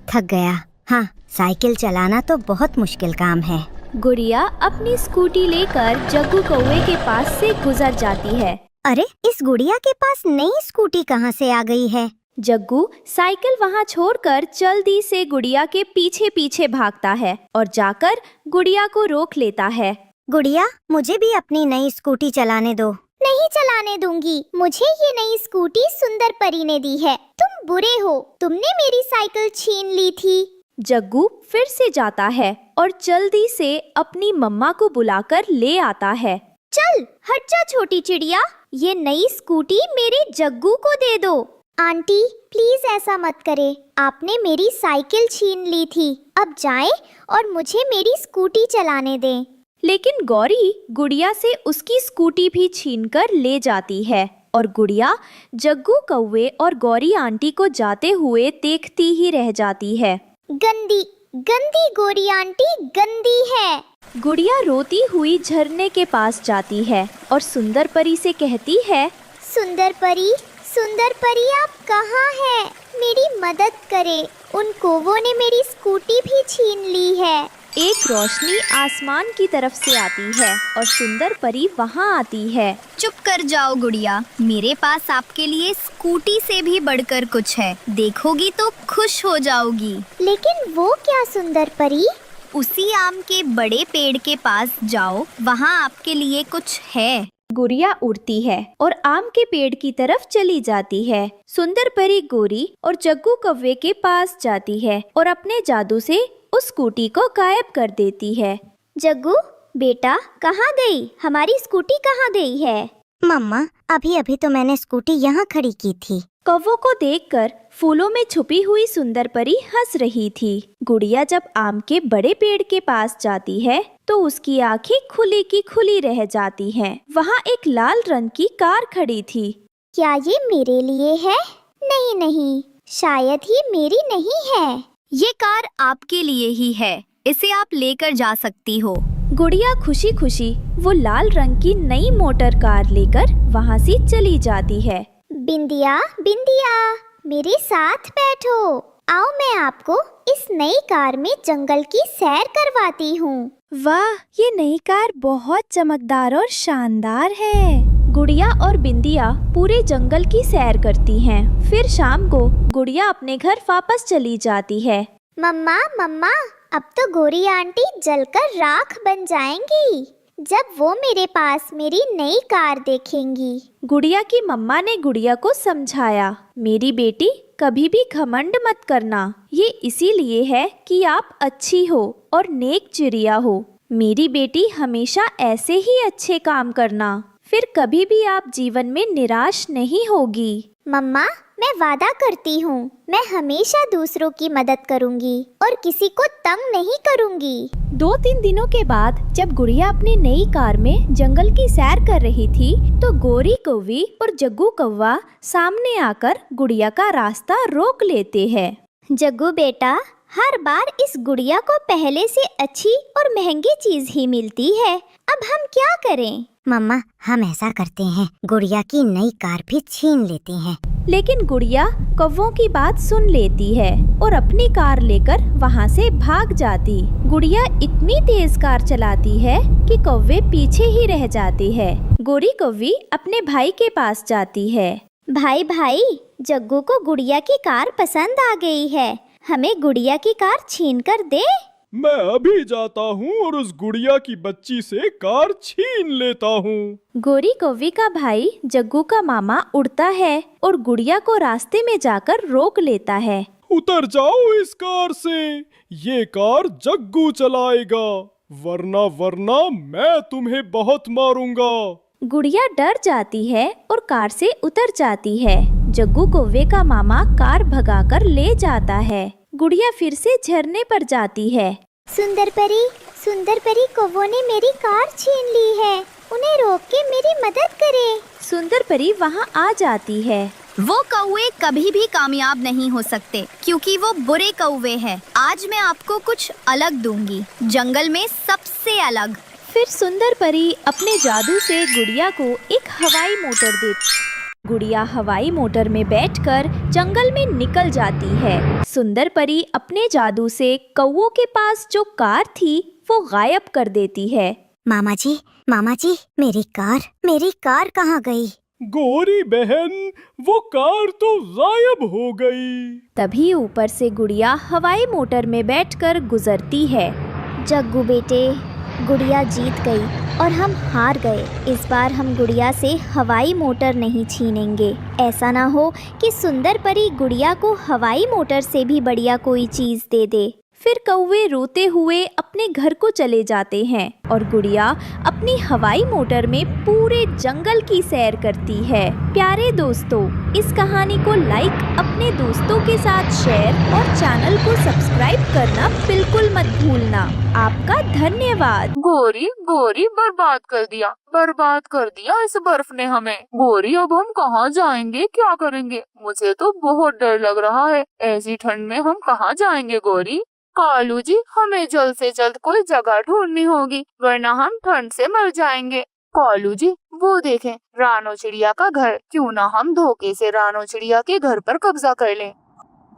थक गया। हाँ, साइकिल चलाना तो बहुत मुश्किल काम है। गुड़िया अपनी स्कूटी लेकर जग्गू कौवे के पास से गुजर जाती है। अरे, इस गुड़िया के पास नई स्कूटी कहाँ से आ गई है? जग्गू साइकिल वहाँ छोड़कर जल्दी से गुड़िया के पीछे पीछे भागता है और जाकर गुड़िया को रोक लेता है। गुड़िया, मुझे भी अपनी नई स्कूटी चलाने दो। नहीं चलाने दूंगी। मुझे ये नई स्कूटी सुंदर परी ने दी है। तुम बुरे हो, तुमने मेरी साइकिल छीन ली थी। जग्गू फिर से जाता है और जल्दी से अपनी मम्मा को बुलाकर ले आता है। चल हट जा छोटी चिड़िया, ये नई स्कूटी मेरे जग्गू को दे दो। आंटी प्लीज ऐसा मत करे, आपने मेरी साइकिल छीन ली थी। अब जाएं और मुझे मेरी स्कूटी चलाने दें। लेकिन गौरी गुड़िया से उसकी स्कूटी भी छीनकर ले जाती है और गुड़िया जग्गू कौवे और गौरी आंटी को जाते हुए देखती ही रह जाती है। गंदी गंदी गोरी आंटी गंदी है। गुड़िया रोती हुई झरने के पास जाती है और सुंदर परी से कहती है, सुंदर परी आप कहाँ हैं? मेरी मदद करें, उन कौवों ने मेरी स्कूटी भी छीन ली है। एक रोशनी आसमान की तरफ से आती है और सुंदर परी वहाँ आती है। चुप कर जाओ गुड़िया, मेरे पास आपके लिए स्कूटी से भी बढ़कर कुछ है, देखोगी तो खुश हो जाओगी। लेकिन वो क्या सुंदर परी? उसी आम के बड़े पेड़ के पास जाओ, वहाँ आपके लिए कुछ है। गुड़िया उड़ती है और आम के पेड़ की तरफ चली जाती है। सुंदर परी गोरी और जग्गू कौवे के पास जाती है और अपने जादू से उस स्कूटी को गायब कर देती है। जग्गू बेटा, कहाँ गई? हमारी स्कूटी कहाँ गई है? मम्मा, अभी अभी तो मैंने स्कूटी यहाँ खड़ी की थी। कौवों को देखकर फूलों में छुपी हुई सुंदर परी हंस रही थी। गुड़िया जब आम के बड़े पेड़ के पास जाती है तो उसकी आंखें खुली की खुली रह जाती हैं। वहाँ एक लाल रंग की कार खड़ी थी। क्या ये मेरे लिए है? नहीं नहीं, शायद ही मेरी नहीं है। ये कार आपके लिए ही है, इसे आप लेकर जा सकती हो। गुड़िया खुशी खुशी वो लाल रंग की नई मोटर कार लेकर वहाँ से चली जाती है। बिंदिया, बिंदिया, मेरे साथ बैठो। आओ, मैं आपको इस नई कार में जंगल की सैर करवाती हूँ। वाह, ये नई कार बहुत चमकदार और शानदार है। गुड़िया और बिंदिया पूरे जंगल की सैर करती हैं। फिर शाम को गुड़िया अपने घर वापस चली जाती है। मम्मा, मम्मा, अब तो गोरी आंटी जलकर राख बन जाएंगी जब वो मेरे पास मेरी नई कार देखेंगी। गुड़िया की मम्मा ने गुड़िया को समझाया, मेरी बेटी कभी भी घमंड मत करना। ये इसीलिए है कि आप अच्छी हो और नेक चिड़िया हो। मेरी बेटी हमेशा ऐसे ही अच्छे काम करना, फिर कभी भी आप जीवन में निराश नहीं होगी। मम्मा, मैं वादा करती हूँ मैं हमेशा दूसरों की मदद करूँगी और किसी को तंग नहीं करूँगी। 2-3 दिनों के बाद जब गुड़िया अपनी नई कार में जंगल की सैर कर रही थी तो गोरी कौवी और जग्गू कौवा सामने आकर गुड़िया का रास्ता रोक लेते हैं। जग्गू बेटा, हर बार इस गुड़िया को पहले से अच्छी और महंगी चीज ही मिलती है, अब हम क्या करें? मम्मा, हम ऐसा करते हैं, गुड़िया की नई कार भी छीन लेते हैं। लेकिन गुड़िया कौवों की बात सुन लेती है और अपनी कार लेकर वहाँ से भाग जाती। गुड़िया इतनी तेज कार चलाती है कि कौवे पीछे ही रह जाते हैं। गोरी कौवी अपने भाई के पास जाती है। भाई भाई, जग्गू को गुड़िया की कार पसंद आ गई है, हमें गुड़िया की कार छीन कर दे। मैं अभी जाता हूँ और उस गुड़िया की बच्ची से कार छीन लेता हूँ। गोरी कौवी का भाई जग्गू का मामा उड़ता है और गुड़िया को रास्ते में जाकर रोक लेता है। उतर जाओ इस कार से, ये कार जग्गू चलाएगा, वरना मैं तुम्हें बहुत मारूंगा। गुड़िया डर जाती है और कार से उतर जाती है। जग्गू कौवे का मामा कार भगाकर ले जाता है। गुड़िया फिर से झरने पर जाती है। सुंदर परी, कौवों ने मेरी कार छीन ली है, उन्हें रोक के मेरी मदद करे। सुंदर परी वहाँ आ जाती है। वो कौवे कभी भी कामयाब नहीं हो सकते क्योंकि वो बुरे कौवे हैं। आज मैं आपको कुछ अलग दूंगी, जंगल में सबसे अलग। फिर सुंदर परी अपने जादू से गुड़िया को एक हवाई मोटर देती। गुड़िया हवाई मोटर में बैठकर जंगल में निकल जाती है। सुंदर परी अपने जादू से कौवों के पास जो कार थी वो गायब कर देती है। मामा जी, मेरी कार कहाँ गई? गोरी बहन, वो कार तो गायब हो गई। तभी ऊपर से गुड़िया हवाई मोटर में बैठकर गुजरती है। जग्गू बेटे, गुड़िया जीत गई और हम हार गए। इस बार हम गुड़िया से हवाई मोटर नहीं छीनेंगे। ऐसा ना हो कि सुंदर परी गुड़िया को हवाई मोटर से भी बढ़िया कोई चीज दे दे। फिर कौवे रोते हुए अपने घर को चले जाते हैं और गुड़िया अपनी हवाई मोटर में पूरे जंगल की सैर करती है। प्यारे दोस्तों, इस कहानी को लाइक, अपने दोस्तों के साथ शेयर और चैनल को सब्सक्राइब करना बिल्कुल मत भूलना। आपका धन्यवाद। गोरी बर्बाद कर दिया इस बर्फ ने हमें। गोरी, अब हम कहाँ जाएंगे, क्या करेंगे? मुझे तो बहुत डर लग रहा है, ऐसी ठंड में हम कहाँ जाएंगे गोरी? कालू जी, हमें जल्द से जल्द कोई जगह ढूंढनी होगी, वरना हम ठंड से मर जाएंगे। कालू जी, वो देखें, रानो चिड़िया का घर। क्यों ना हम धोखे से रानो चिड़िया के घर पर कब्जा कर लें।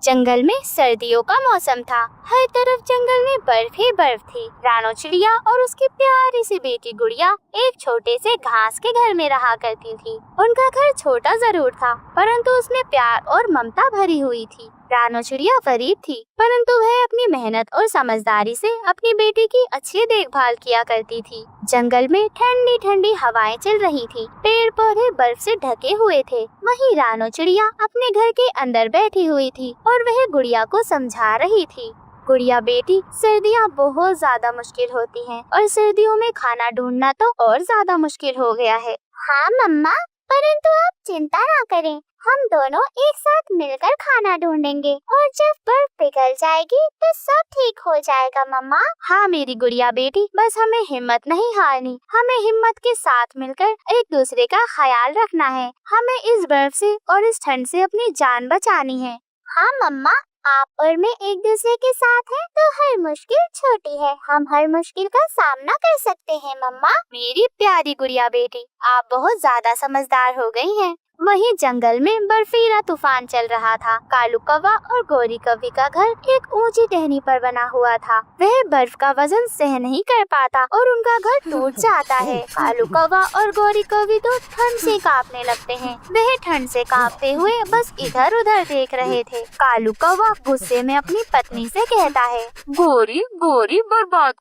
जंगल में सर्दियों का मौसम था, हर तरफ जंगल में बर्फ ही बर्फ थी। रानो चिड़िया और उसकी प्यारी सी बेटी गुड़िया एक छोटे से घास के घर में रहा करती थी। उनका घर छोटा जरूर था, परंतु उसमें प्यार और ममता भरी हुई थी। रानो चिड़िया गरीब थी, परंतु वह अपनी मेहनत और समझदारी से अपनी बेटी की अच्छी देखभाल किया करती थी। जंगल में ठंडी ठंडी हवाएं चल रही थी, पेड़ पौधे बर्फ से ढके हुए थे। वहीं रानो चिड़िया अपने घर के अंदर बैठी हुई थी और वह गुड़िया को समझा रही थी। गुड़िया बेटी, सर्दियाँ बहुत ज्यादा मुश्किल होती हैं और सर्दियों में खाना ढूंढना तो और ज्यादा मुश्किल हो गया है। हाँ मम्मा, परंतु आप चिंता ना करें, हम दोनों एक साथ मिलकर खाना ढूंढेंगे और जब बर्फ पिघल जाएगी तो सब ठीक हो जाएगा मम्मा। हाँ मेरी गुड़िया बेटी, बस हमें हिम्मत नहीं हारनी, हमें हिम्मत के साथ मिलकर एक दूसरे का ख्याल रखना है। हमें इस बर्फ से और इस ठंड से अपनी जान बचानी है। हाँ मम्मा, आप और मैं एक दूसरे के साथ हैं तो हर मुश्किल छोटी है, हम हर मुश्किल का सामना कर सकते हैं मम्मा। मेरी प्यारी गुड़िया बेटी, आप बहुत ज्यादा समझदार हो गई हैं। वहीं जंगल में बर्फीला तूफान चल रहा था। कालू कौवा और गोरी कौवी का घर एक ऊंची टहनी पर बना हुआ था। वह बर्फ का वजन सह नहीं कर पाता और उनका घर टूट जाता है। कालू कौवा और गोरी कौवी तो ठंड से कांपने लगते हैं। वह ठंड से कांपते हुए बस इधर उधर देख रहे थे। कालू कौवा गुस्से में अपनी पत्नी से कहता है, गोरी गोरी बर्बाद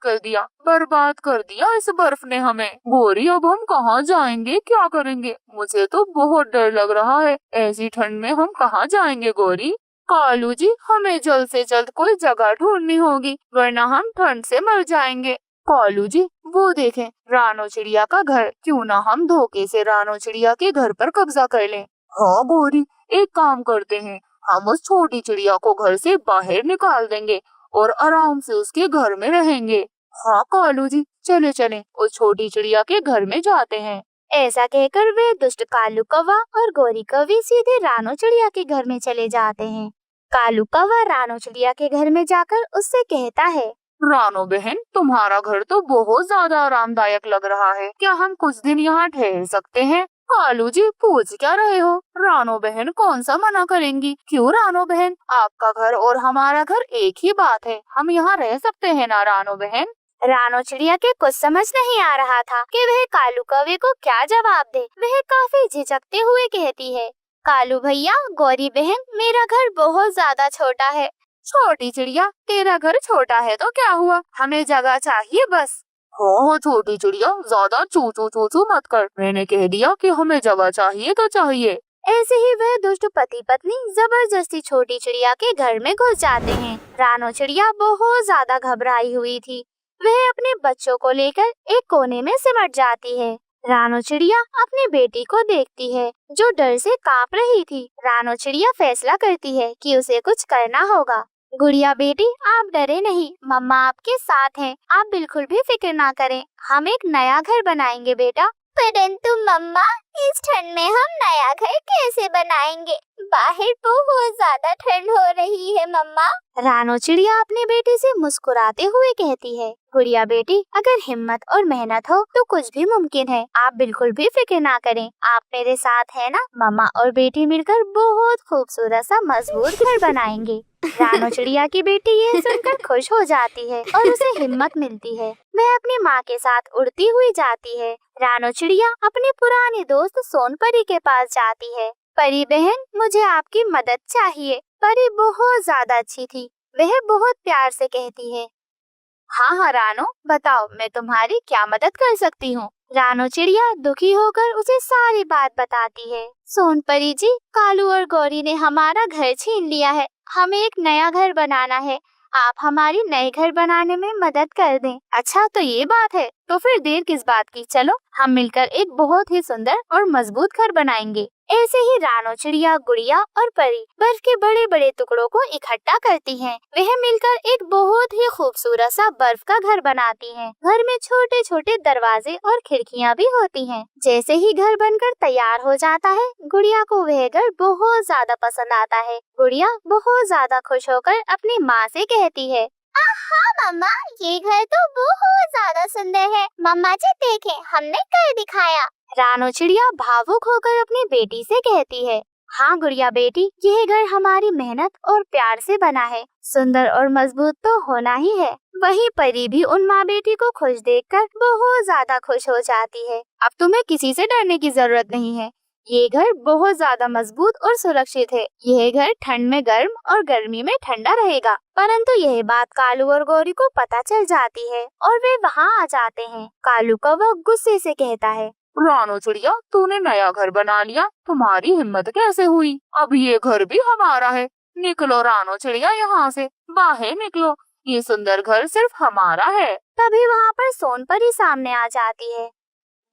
कर दिया इस बर्फ ने हमें। गोरी अब हम कहाँ जाएंगे, क्या करेंगे? मुझे तो बहुत डर लग रहा है, ऐसी ठंड में हम कहाँ जाएंगे गोरी? कालू जी, हमें जल्द से जल्द कोई जगह ढूंढनी होगी, वरना हम ठंड से मर जाएंगे। कालू जी, वो देखें रानो चिड़िया का घर, क्यों ना हम धोखे से रानो चिड़िया के घर पर कब्जा कर लें। हाँ गोरी, एक काम करते हैं, हम उस छोटी चिड़िया को घर से बाहर निकाल देंगे और आराम से उसके घर में रहेंगे। हाँ कालू जी, चले चले उस छोटी चिड़िया के घर में जाते हैं। ऐसा कहकर वे दुष्ट कालू कौवा और गोरी कौवी सीधे रानो चिड़िया के घर में चले जाते हैं। कालू कौवा रानो चिड़िया के घर में जाकर उससे कहता है, रानो बहन, तुम्हारा घर तो बहुत ज्यादा आरामदायक लग रहा है, क्या हम कुछ दिन यहाँ ठहर सकते हैं? कालू जी, पूछ क्या रहे हो? रानो बहन कौन सा मना करेंगी। क्यों रानो बहन, आपका घर और हमारा घर एक ही बात है, हम यहाँ रह सकते हैं ना रानो बहन। रानो चिड़िया के कुछ समझ नहीं आ रहा था कि वह कालू कौवे को क्या जवाब दे। वह काफी झिझकते हुए कहती है, कालू भैया, गौरी बहन, मेरा घर बहुत ज्यादा छोटा है। छोटी चिड़िया, तेरा घर छोटा है तो क्या हुआ, हमें जगह चाहिए बस। हो छोटी चिड़िया, ज्यादा चू चू चू चू मत कर, मैंने कह दिया कि हमें जगह चाहिए तो चाहिए। ऐसे ही वह दुष्ट पति पत्नी जबरदस्ती छोटी चिड़िया के घर में घुस जाते हैं। रानो चिड़िया बहुत ज्यादा घबराई हुई थी। वह अपने बच्चों को लेकर एक कोने में सिमट जाती है। रानो चिड़िया अपनी बेटी को देखती है जो डर से कांप रही थी। रानो चिड़िया फैसला करती है कि उसे कुछ करना होगा। गुड़िया बेटी, आप डरे नहीं, मम्मा आपके साथ हैं, आप बिल्कुल भी फिक्र ना करें, हम एक नया घर बनाएंगे बेटा। परंतु मम्मा, इस ठंड में हम नया घर कैसे बनाएंगे? बाहर बहुत ज्यादा ठंड हो रही है मम्मा। रानो चिड़िया अपनी बेटी से मुस्कुराते हुए कहती है, गुड़िया बेटी, अगर हिम्मत और मेहनत हो तो कुछ भी मुमकिन है, आप बिल्कुल भी फिक्र ना करें, आप मेरे साथ है ना। मम्मा और बेटी मिलकर बहुत खूबसूरत सा मजबूत घर बनाएंगे। रानो चिड़िया की बेटी यह सुनकर खुश हो जाती है और उसे हिम्मत मिलती है। वह अपनी माँ के साथ उड़ती हुई जाती है। रानो चिड़िया अपनी पुरानी दोस्त सोनपरी के पास जाती है। परी बहन, मुझे आपकी मदद चाहिए। परी बहुत ज्यादा अच्छी थी। वह बहुत प्यार से कहती है, हाँ हाँ रानो, बताओ मैं तुम्हारी क्या मदद कर सकती हूँ। रानो चिड़िया दुखी होकर उसे सारी बात बताती है। सोनपरी जी, कालू और गौरी ने हमारा घर छीन लिया है, हमें एक नया घर बनाना है, आप हमारी नए घर बनाने में मदद कर दें। अच्छा तो ये बात है, तो फिर देर किस बात की, चलो हम मिलकर एक बहुत ही सुंदर और मजबूत घर बनाएंगे। ऐसे ही रानो चिड़िया, गुड़िया और परी बर्फ के बड़े बड़े टुकड़ों को इकट्ठा करती हैं। वह मिलकर एक बहुत ही खूबसूरत सा बर्फ का घर बनाती हैं। घर में छोटे छोटे दरवाजे और खिड़कियां भी होती हैं। जैसे ही घर बनकर तैयार हो जाता है, गुड़िया को वह घर बहुत ज्यादा पसंद आता है। गुड़िया बहुत ज्यादा खुश होकर अपनी माँ से कहती है, हाँ मम्मा, ये घर तो बहुत ज्यादा सुंदर है। मम्मा जी देखें, हमने कर दिखाया। रानो चिड़िया भावुक होकर अपनी बेटी से कहती है, हाँ गुड़िया बेटी, यह घर हमारी मेहनत और प्यार से बना है, सुंदर और मजबूत तो होना ही है। वही परी भी उन माँ बेटी को खुश देखकर बहुत ज्यादा खुश हो जाती है। अब तुम्हें किसी से डरने की जरूरत नहीं है, ये घर बहुत ज्यादा मजबूत और सुरक्षित है। यह घर ठंड में गर्म और गर्मी में ठंडा रहेगा। परंतु यह बात कालू और गौरी को पता चल जाती है और वे वहाँ आ जाते हैं। कालू कौवा गुस्से से कहता है, रानो चिड़िया, तूने नया घर बना लिया, तुम्हारी हिम्मत कैसे हुई? अब ये घर भी हमारा है। निकलो रानो चिड़िया, यहाँ से बाहर निकलो, ये सुंदर घर सिर्फ हमारा है। तभी वहाँ पर सोनपरी सामने आ जाती है।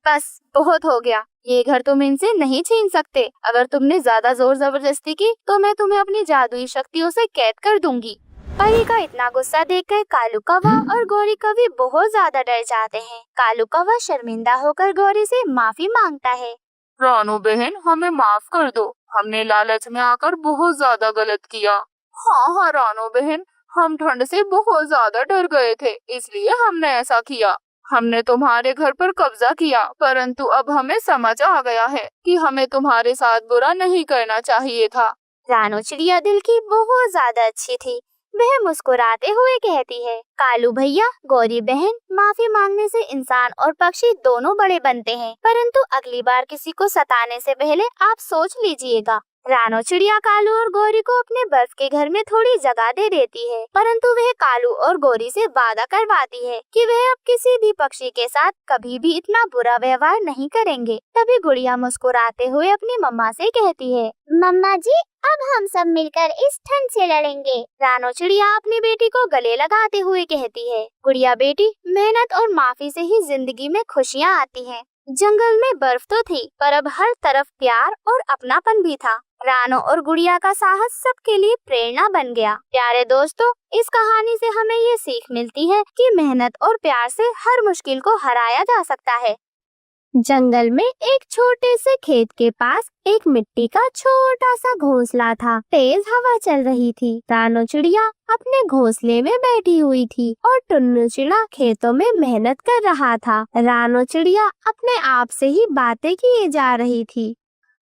बस बहुत हो गया, ये घर तुम इनसे नहीं छीन सकते। अगर तुमने ज्यादा जोर जबरदस्ती की तो मैं तुम्हें अपनी जादुई शक्तियों से कैद कर दूंगी। परी का इतना गुस्सा देखकर कालू कौवा और गौरी कौवी बहुत ज्यादा डर जाते हैं। कालू कौवा शर्मिंदा होकर गौरी से माफी मांगता है। रानू बहन, हमें माफ कर दो, हमने लालच में आकर बहुत ज्यादा गलत किया। हाँ रानू बहन, हम ठंड से बहुत ज्यादा डर गए थे, इसलिए हमने ऐसा किया। हमने तुम्हारे घर पर कब्जा किया, परंतु अब हमें समझ आ गया है कि हमें तुम्हारे साथ बुरा नहीं करना चाहिए था। रानू चिड़िया दिल की बहुत ज्यादा अच्छी थी। वह मुस्कुराते हुए कहती है, कालू भैया, गौरी बहन, माफी मांगने से इंसान और पक्षी दोनों बड़े बनते हैं, परंतु अगली बार किसी को सताने से पहले आप सोच लीजिएगा। रानो चिड़िया कालू और गौरी को अपने बर्फ के घर में थोड़ी जगह दे देती है, परंतु वह कालू और गौरी से वादा करवाती है कि वह अब किसी भी पक्षी के साथ कभी भी इतना बुरा व्यवहार नहीं करेंगे। तभी गुड़िया मुस्कुराते हुए अपनी मम्मा से कहती है, मम्मा जी, अब हम सब मिलकर इस ठंड से लड़ेंगे। रानो चिड़िया अपनी बेटी को गले लगाते हुए कहती है, गुड़िया बेटी, मेहनत और माफी से ही जिंदगी में खुशियाँ आती हैं। जंगल में बर्फ तो थी, पर अब हर तरफ प्यार और अपनापन भी था। रानो और गुड़िया का साहस सबके लिए प्रेरणा बन गया। प्यारे दोस्तों, इस कहानी से हमें ये सीख मिलती है कि मेहनत और प्यार से हर मुश्किल को हराया जा सकता है। जंगल में एक छोटे से खेत के पास एक मिट्टी का छोटा सा घोंसला था। तेज हवा चल रही थी। रानो चिड़िया अपने घोंसले में बैठी हुई थी और टुन्नू चिड़ा खेतों में मेहनत कर रहा था। रानो चिड़िया अपने आप से ही बातें किए जा रही थी।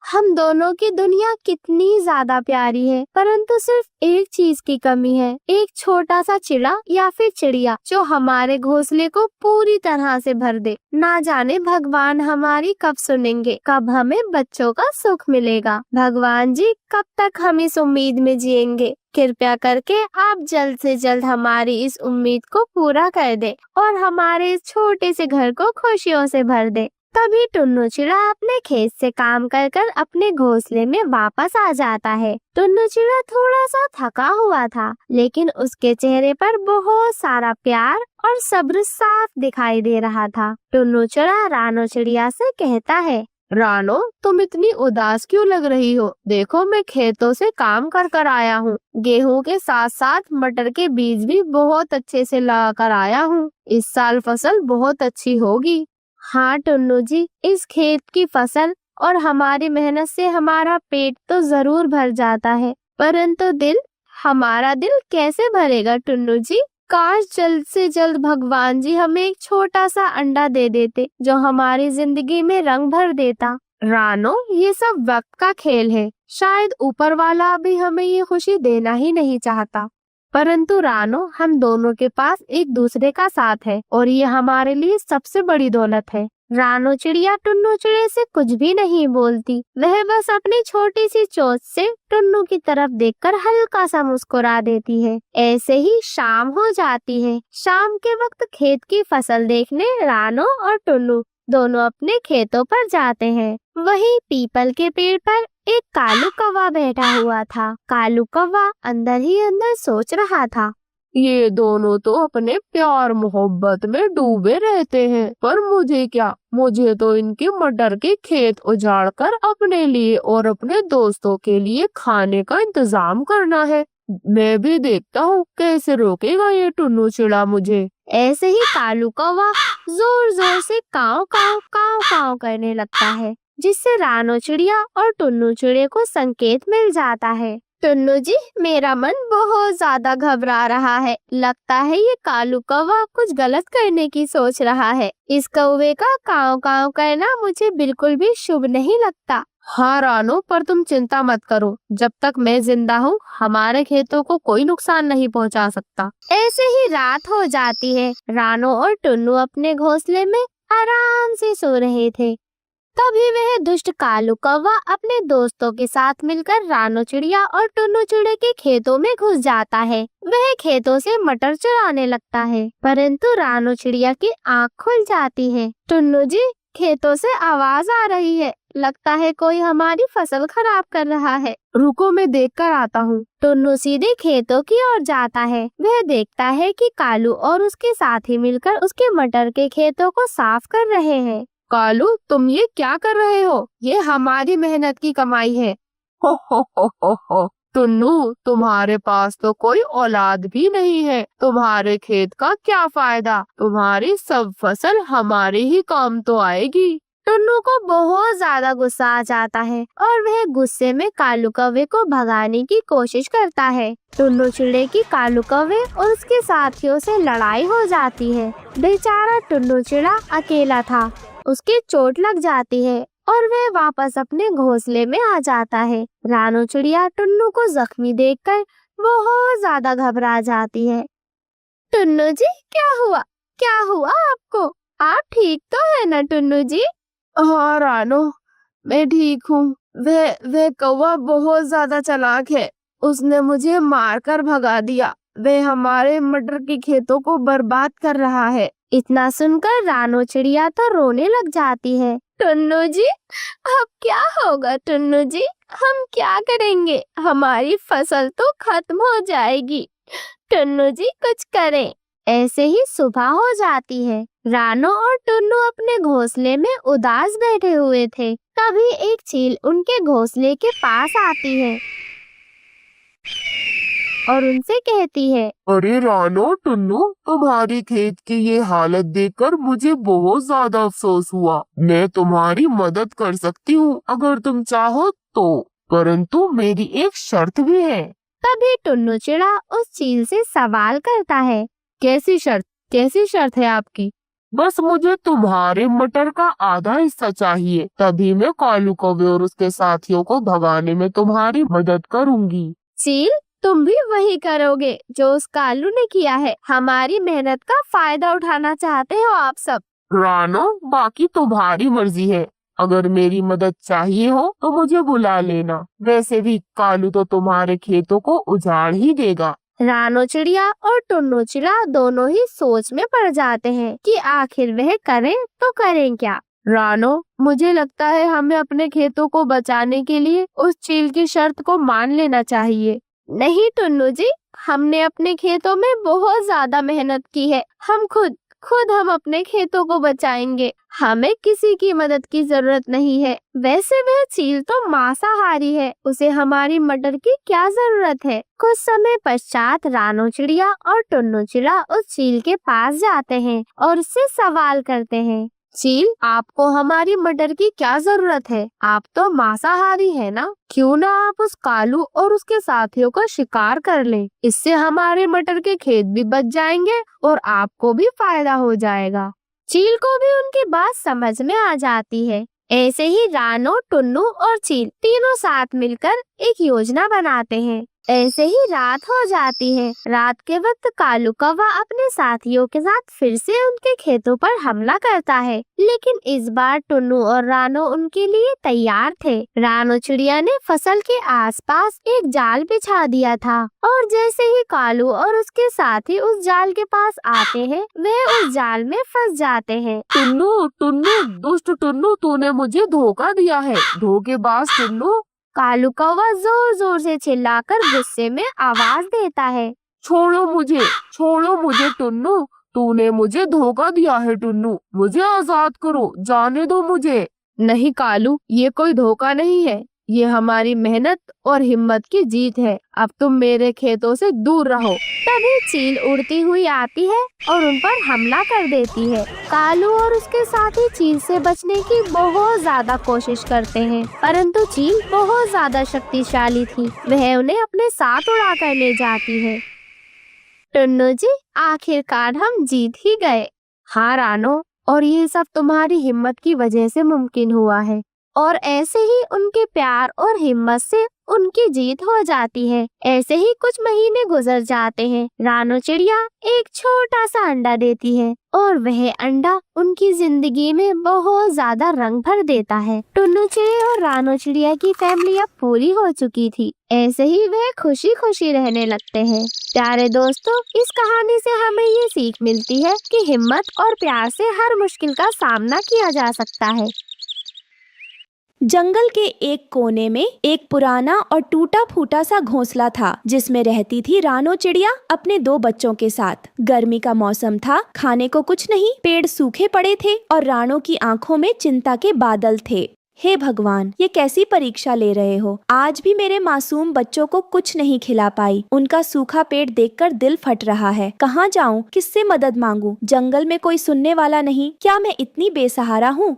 हम दोनों की दुनिया कितनी ज्यादा प्यारी है, परंतु सिर्फ एक चीज की कमी है, एक छोटा सा चिड़ा या फिर चिड़िया जो हमारे घोंसले को पूरी तरह से भर दे। ना जाने भगवान हमारी कब सुनेंगे, कब हमें बच्चों का सुख मिलेगा। भगवान जी कब तक हम इस उम्मीद में जिएंगे। कृपया करके आप जल्द से जल्द हमारी इस उम्मीद को पूरा कर दे और हमारे इस छोटे से घर को खुशियों से भर दे। तभी टुन्नू चिड़ा अपने खेत से काम कर कर अपने घोंसले में वापस आ जाता है। टुन्नू चिड़ा थोड़ा सा थका हुआ था, लेकिन उसके चेहरे पर बहुत सारा प्यार और सब्र साफ दिखाई दे रहा था। टुन्नू चिड़ा रानो चिड़िया से कहता है, रानो, तुम इतनी उदास क्यों लग रही हो? देखो, मैं खेतों से काम कर कर आया हूँ। गेहूं के साथ साथ मटर के बीज भी बहुत अच्छे से लगा कर आया हूँ। इस साल फसल बहुत अच्छी होगी। हाँ टुन्नू जी, इस खेत की फसल और हमारी मेहनत से हमारा पेट तो जरूर भर जाता है, परंतु हमारा दिल कैसे भरेगा टुन्नू जी? काश जल्द से जल्द भगवान जी हमें एक छोटा सा अंडा दे देते जो हमारी जिंदगी में रंग भर देता। रानो, ये सब वक्त का खेल है। शायद ऊपर वाला भी हमें ये खुशी देना ही नहीं चाहता, परंतु रानो, हम दोनों के पास एक दूसरे का साथ है और ये हमारे लिए सबसे बड़ी दौलत है। रानो चिड़िया टुन्नू चिड़े से कुछ भी नहीं बोलती। वह बस अपनी छोटी सी चोंच से टुन्नू की तरफ देखकर हल्का सा मुस्कुरा देती है। ऐसे ही शाम हो जाती है। शाम के वक्त खेत की फसल देखने रानो और टुन्नू दोनों अपने खेतों पर जाते हैं। वहीं पीपल के पेड़ पर एक कालू कौवा बैठा हुआ था। कालू कौवा अंदर ही अंदर सोच रहा था, ये दोनों तो अपने प्यार मोहब्बत में डूबे रहते हैं, पर मुझे क्या? मुझे तो इनके मटर के खेत उजाड़ कर अपने लिए और अपने दोस्तों के लिए खाने का इंतजाम करना है। मैं भी देखता हूँ कैसे रोकेगा ये टुन्नू चिड़ा मुझे। ऐसे ही कालू कौवा जोर जोर से काव काव काव काव करने लगता है, जिससे रानो चिड़िया और टुन्नू चिड़े को संकेत मिल जाता है। टुन्नू जी, मेरा मन बहुत ज्यादा घबरा रहा है। लगता है ये कालू कौवा कुछ गलत करने की सोच रहा है। इस कौवे का काव काव करना मुझे बिल्कुल भी शुभ नहीं लगता। हाँ रानो, पर तुम चिंता मत करो। जब तक मैं जिंदा हूँ, हमारे खेतों को कोई नुकसान नहीं पहुँचा सकता। ऐसे ही रात हो जाती है। रानो और टुन्नू अपने घोंसले में आराम से सो रहे थे। तभी वह दुष्ट कालू कौवा अपने दोस्तों के साथ मिलकर रानो चिड़िया और टुन्नू चिड़े के खेतों में घुस जाता है। वह खेतों से मटर चुराने लगता है, परंतु रानो चिड़िया की आँख खुल जाती है। टुन्नू जी, खेतों से आवाज आ रही है। लगता है कोई हमारी फसल खराब कर रहा है। रुको, मैं देख कर आता हूँ। टुन्नू सीधे खेतों की ओर जाता है। वह देखता है कि कालू और उसके साथी मिलकर उसके मटर के खेतों को साफ कर रहे हैं। कालू, तुम ये क्या कर रहे हो? ये हमारी मेहनत की कमाई है। हो। टुन्नू, तुम्हारे पास तो कोई औलाद भी नहीं है, तुम्हारे खेत का क्या फायदा? तुम्हारी सब फसल हमारे ही काम तो आएगी। टुन्नू को बहुत ज्यादा गुस्सा आ जाता है और वह गुस्से में कालू कौवे को भगाने की कोशिश करता है। टुन्नू चिड़े की कालू कौवे और उसके साथियों से लड़ाई हो जाती है। बेचारा टुन्नू चिड़ा अकेला था, उसकी चोट लग जाती है और वह वापस अपने घोंसले में आ जाता है। रानू चिड़िया टुन्नू को जख्मी देखकर बहुत ज्यादा घबरा जाती है। टुन्नू जी, क्या हुआ आपको? आप ठीक तो है ना टुन्नू जी? हाँ रानो, मैं ठीक हूँ। वह कौवा बहुत ज्यादा चालाक है, उसने मुझे मारकर भगा दिया। वह हमारे मटर के खेतों को बर्बाद कर रहा है। इतना सुनकर रानो चिड़िया तो रोने लग जाती है। टुन्नू जी, अब क्या होगा टुन्नू जी? हम क्या करेंगे? हमारी फसल तो खत्म हो जाएगी। टुन्नू जी कुछ करें। ऐसे ही सुबह हो जाती है। रानो और टुन्नू अपने घोंसले में उदास बैठे हुए थे। तभी एक चील उनके घोंसले के पास आती है और उनसे कहती है, अरे रानो, टुन्नू, तुम्हारी खेत की ये हालत देखकर मुझे बहुत ज्यादा अफसोस हुआ। मैं तुम्हारी मदद कर सकती हूँ अगर तुम चाहो तो, परंतु मेरी एक शर्त भी है। तभी टुन्नू चिड़ा उस चील से सवाल करता है, कैसी शर्त है आपकी? बस मुझे तुम्हारे मटर का आधा हिस्सा चाहिए, तभी मैं कालू कौवे और उसके साथियों को भगाने में तुम्हारी मदद करूँगी। चील, तुम भी वही करोगे जो उस कालू ने किया है? हमारी मेहनत का फायदा उठाना चाहते हो आप सब? रानो, बाकी तुम्हारी मर्जी है। अगर मेरी मदद चाहिए हो तो मुझे बुला लेना। वैसे भी कालू तो तुम्हारे खेतों को उजाड़ ही देगा। रानो चिड़िया और टुन्नू चिड़ा दोनों ही सोच में पड़ जाते हैं कि आखिर वह करें तो करें क्या। रानो, मुझे लगता है हमें अपने खेतों को बचाने के लिए उस चील की शर्त को मान लेना चाहिए। नहीं टुन्नू जी, हमने अपने खेतों में बहुत ज्यादा मेहनत की है। हम खुद हम अपने खेतों को बचाएंगे। हमें किसी की मदद की जरूरत नहीं है। वैसे वह चील तो मांसाहारी है, उसे हमारी मटर की क्या जरूरत है। कुछ समय पश्चात रानो चिड़िया और टुन्नू चिड़ा उस चील के पास जाते हैं और उससे सवाल करते हैं, चील, आपको हमारी मटर की क्या जरूरत है? आप तो मांसाहारी है ना? क्यों ना आप उस कालू और उसके साथियों का शिकार कर लें। इससे हमारे मटर के खेत भी बच जाएंगे और आपको भी फायदा हो जाएगा। चील को भी उनकी बात समझ में आ जाती है। ऐसे ही रानो, टुन्नू और चील तीनों साथ मिलकर एक योजना बनाते हैं। ऐसे ही रात हो जाती है। रात के वक्त कालू कौवा अपने साथियों के साथ फिर से उनके खेतों पर हमला करता है, लेकिन इस बार टुन्नू और रानो उनके लिए तैयार थे। रानो चिड़िया ने फसल के आसपास एक जाल बिछा दिया था और जैसे ही कालू और उसके साथी उस जाल के पास आते हैं, वे उस जाल में फंस जाते हैं। टुन्नू, दुष्ट टुन्नू, तूने मुझे धोखा दिया है। धोखेबाज टुन्नू। कालू कौवा जोर जोर से चिल्लाकर गुस्से में आवाज देता है, छोड़ो मुझे टुन्नू, तूने मुझे धोखा दिया है। टुन्नू, मुझे आजाद करो, जाने दो मुझे। नहीं कालू, ये कोई धोखा नहीं है, ये हमारी मेहनत और हिम्मत की जीत है। अब तुम मेरे खेतों से दूर रहो। तभी चील उड़ती हुई आती है और उन पर हमला कर देती है। कालू और उसके साथी चील से बचने की बहुत ज्यादा कोशिश करते हैं, परंतु चील बहुत ज्यादा शक्तिशाली थी। वह उन्हें अपने साथ उड़ा कर ले जाती है। टुन्नू जी, आखिरकार हम जीत ही गए। हाँ रानो, और ये सब तुम्हारी हिम्मत की वजह से मुमकिन हुआ है। और ऐसे ही उनके प्यार और हिम्मत से उनकी जीत हो जाती है। ऐसे ही कुछ महीने गुजर जाते हैं। रानो चिड़िया एक छोटा सा अंडा देती है और वह अंडा उनकी जिंदगी में बहुत ज्यादा रंग भर देता है। टुन्नू चिड़िया और रानो चिड़िया की फैमिली अब पूरी हो चुकी थी। ऐसे ही वह खुशी खुशी रहने लगते हैं। प्यारे दोस्तों, इस कहानी से हमें ये सीख मिलती है कि हिम्मत और प्यार से हर मुश्किल का सामना किया जा सकता है। जंगल के एक कोने में एक पुराना और टूटा फूटा सा घोंसला था जिसमें रहती थी रानो चिड़िया अपने 2 बच्चों के साथ। गर्मी का मौसम था, खाने को कुछ नहीं, पेड़ सूखे पड़े थे और रानो की आंखों में चिंता के बादल थे। हे भगवान, ये कैसी परीक्षा ले रहे हो? आज भी मेरे मासूम बच्चों को कुछ नहीं खिला पाई। उनका सूखा पेट देखकर दिल फट रहा है। कहाँ जाऊँ? किससे मदद मांगू? जंगल में कोई सुनने वाला नहीं। क्या मैं इतनी बेसहारा हूँ?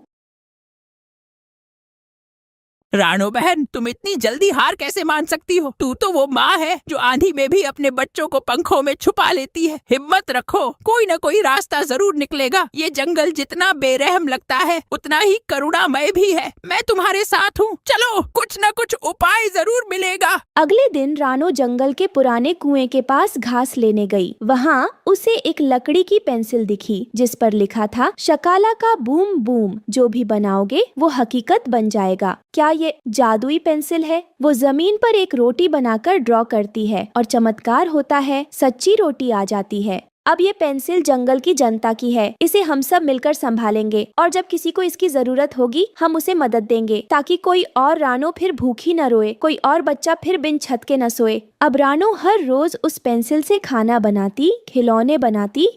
रानो बहन, तुम इतनी जल्दी हार कैसे मान सकती हो? तू तो वो माँ है जो आंधी में भी अपने बच्चों को पंखों में छुपा लेती है। हिम्मत रखो, कोई न कोई रास्ता जरूर निकलेगा। ये जंगल जितना बेरहम लगता है उतना ही करुणामय भी है। मैं तुम्हारे साथ हूँ, चलो कुछ न कुछ उपाय जरूर मिलेगा। अगले दिन रानो जंगल के पुराने कुएं के पास घास लेने गई। वहाँ उसे एक लकड़ी की पेंसिल दिखी जिस पर लिखा था, शकाला का बूम बूम, जो भी बनाओगे वो हकीकत बन जाएगा। क्या ये जादुई पेंसिल है? वो जमीन पर एक रोटी बनाकर ड्रॉ करती है और चमत्कार होता है, सच्ची रोटी आ जाती है। अब ये पेंसिल जंगल की जनता की है। इसे हम सब मिलकर संभालेंगे और जब किसी को इसकी जरूरत होगी हम उसे मदद देंगे, ताकि कोई और रानो फिर भूखी न रोए, कोई और बच्चा फिर बिन छत के न सोए। अब रानो हर रोज उस पेंसिल से खाना बनाती, खिलौने बनाती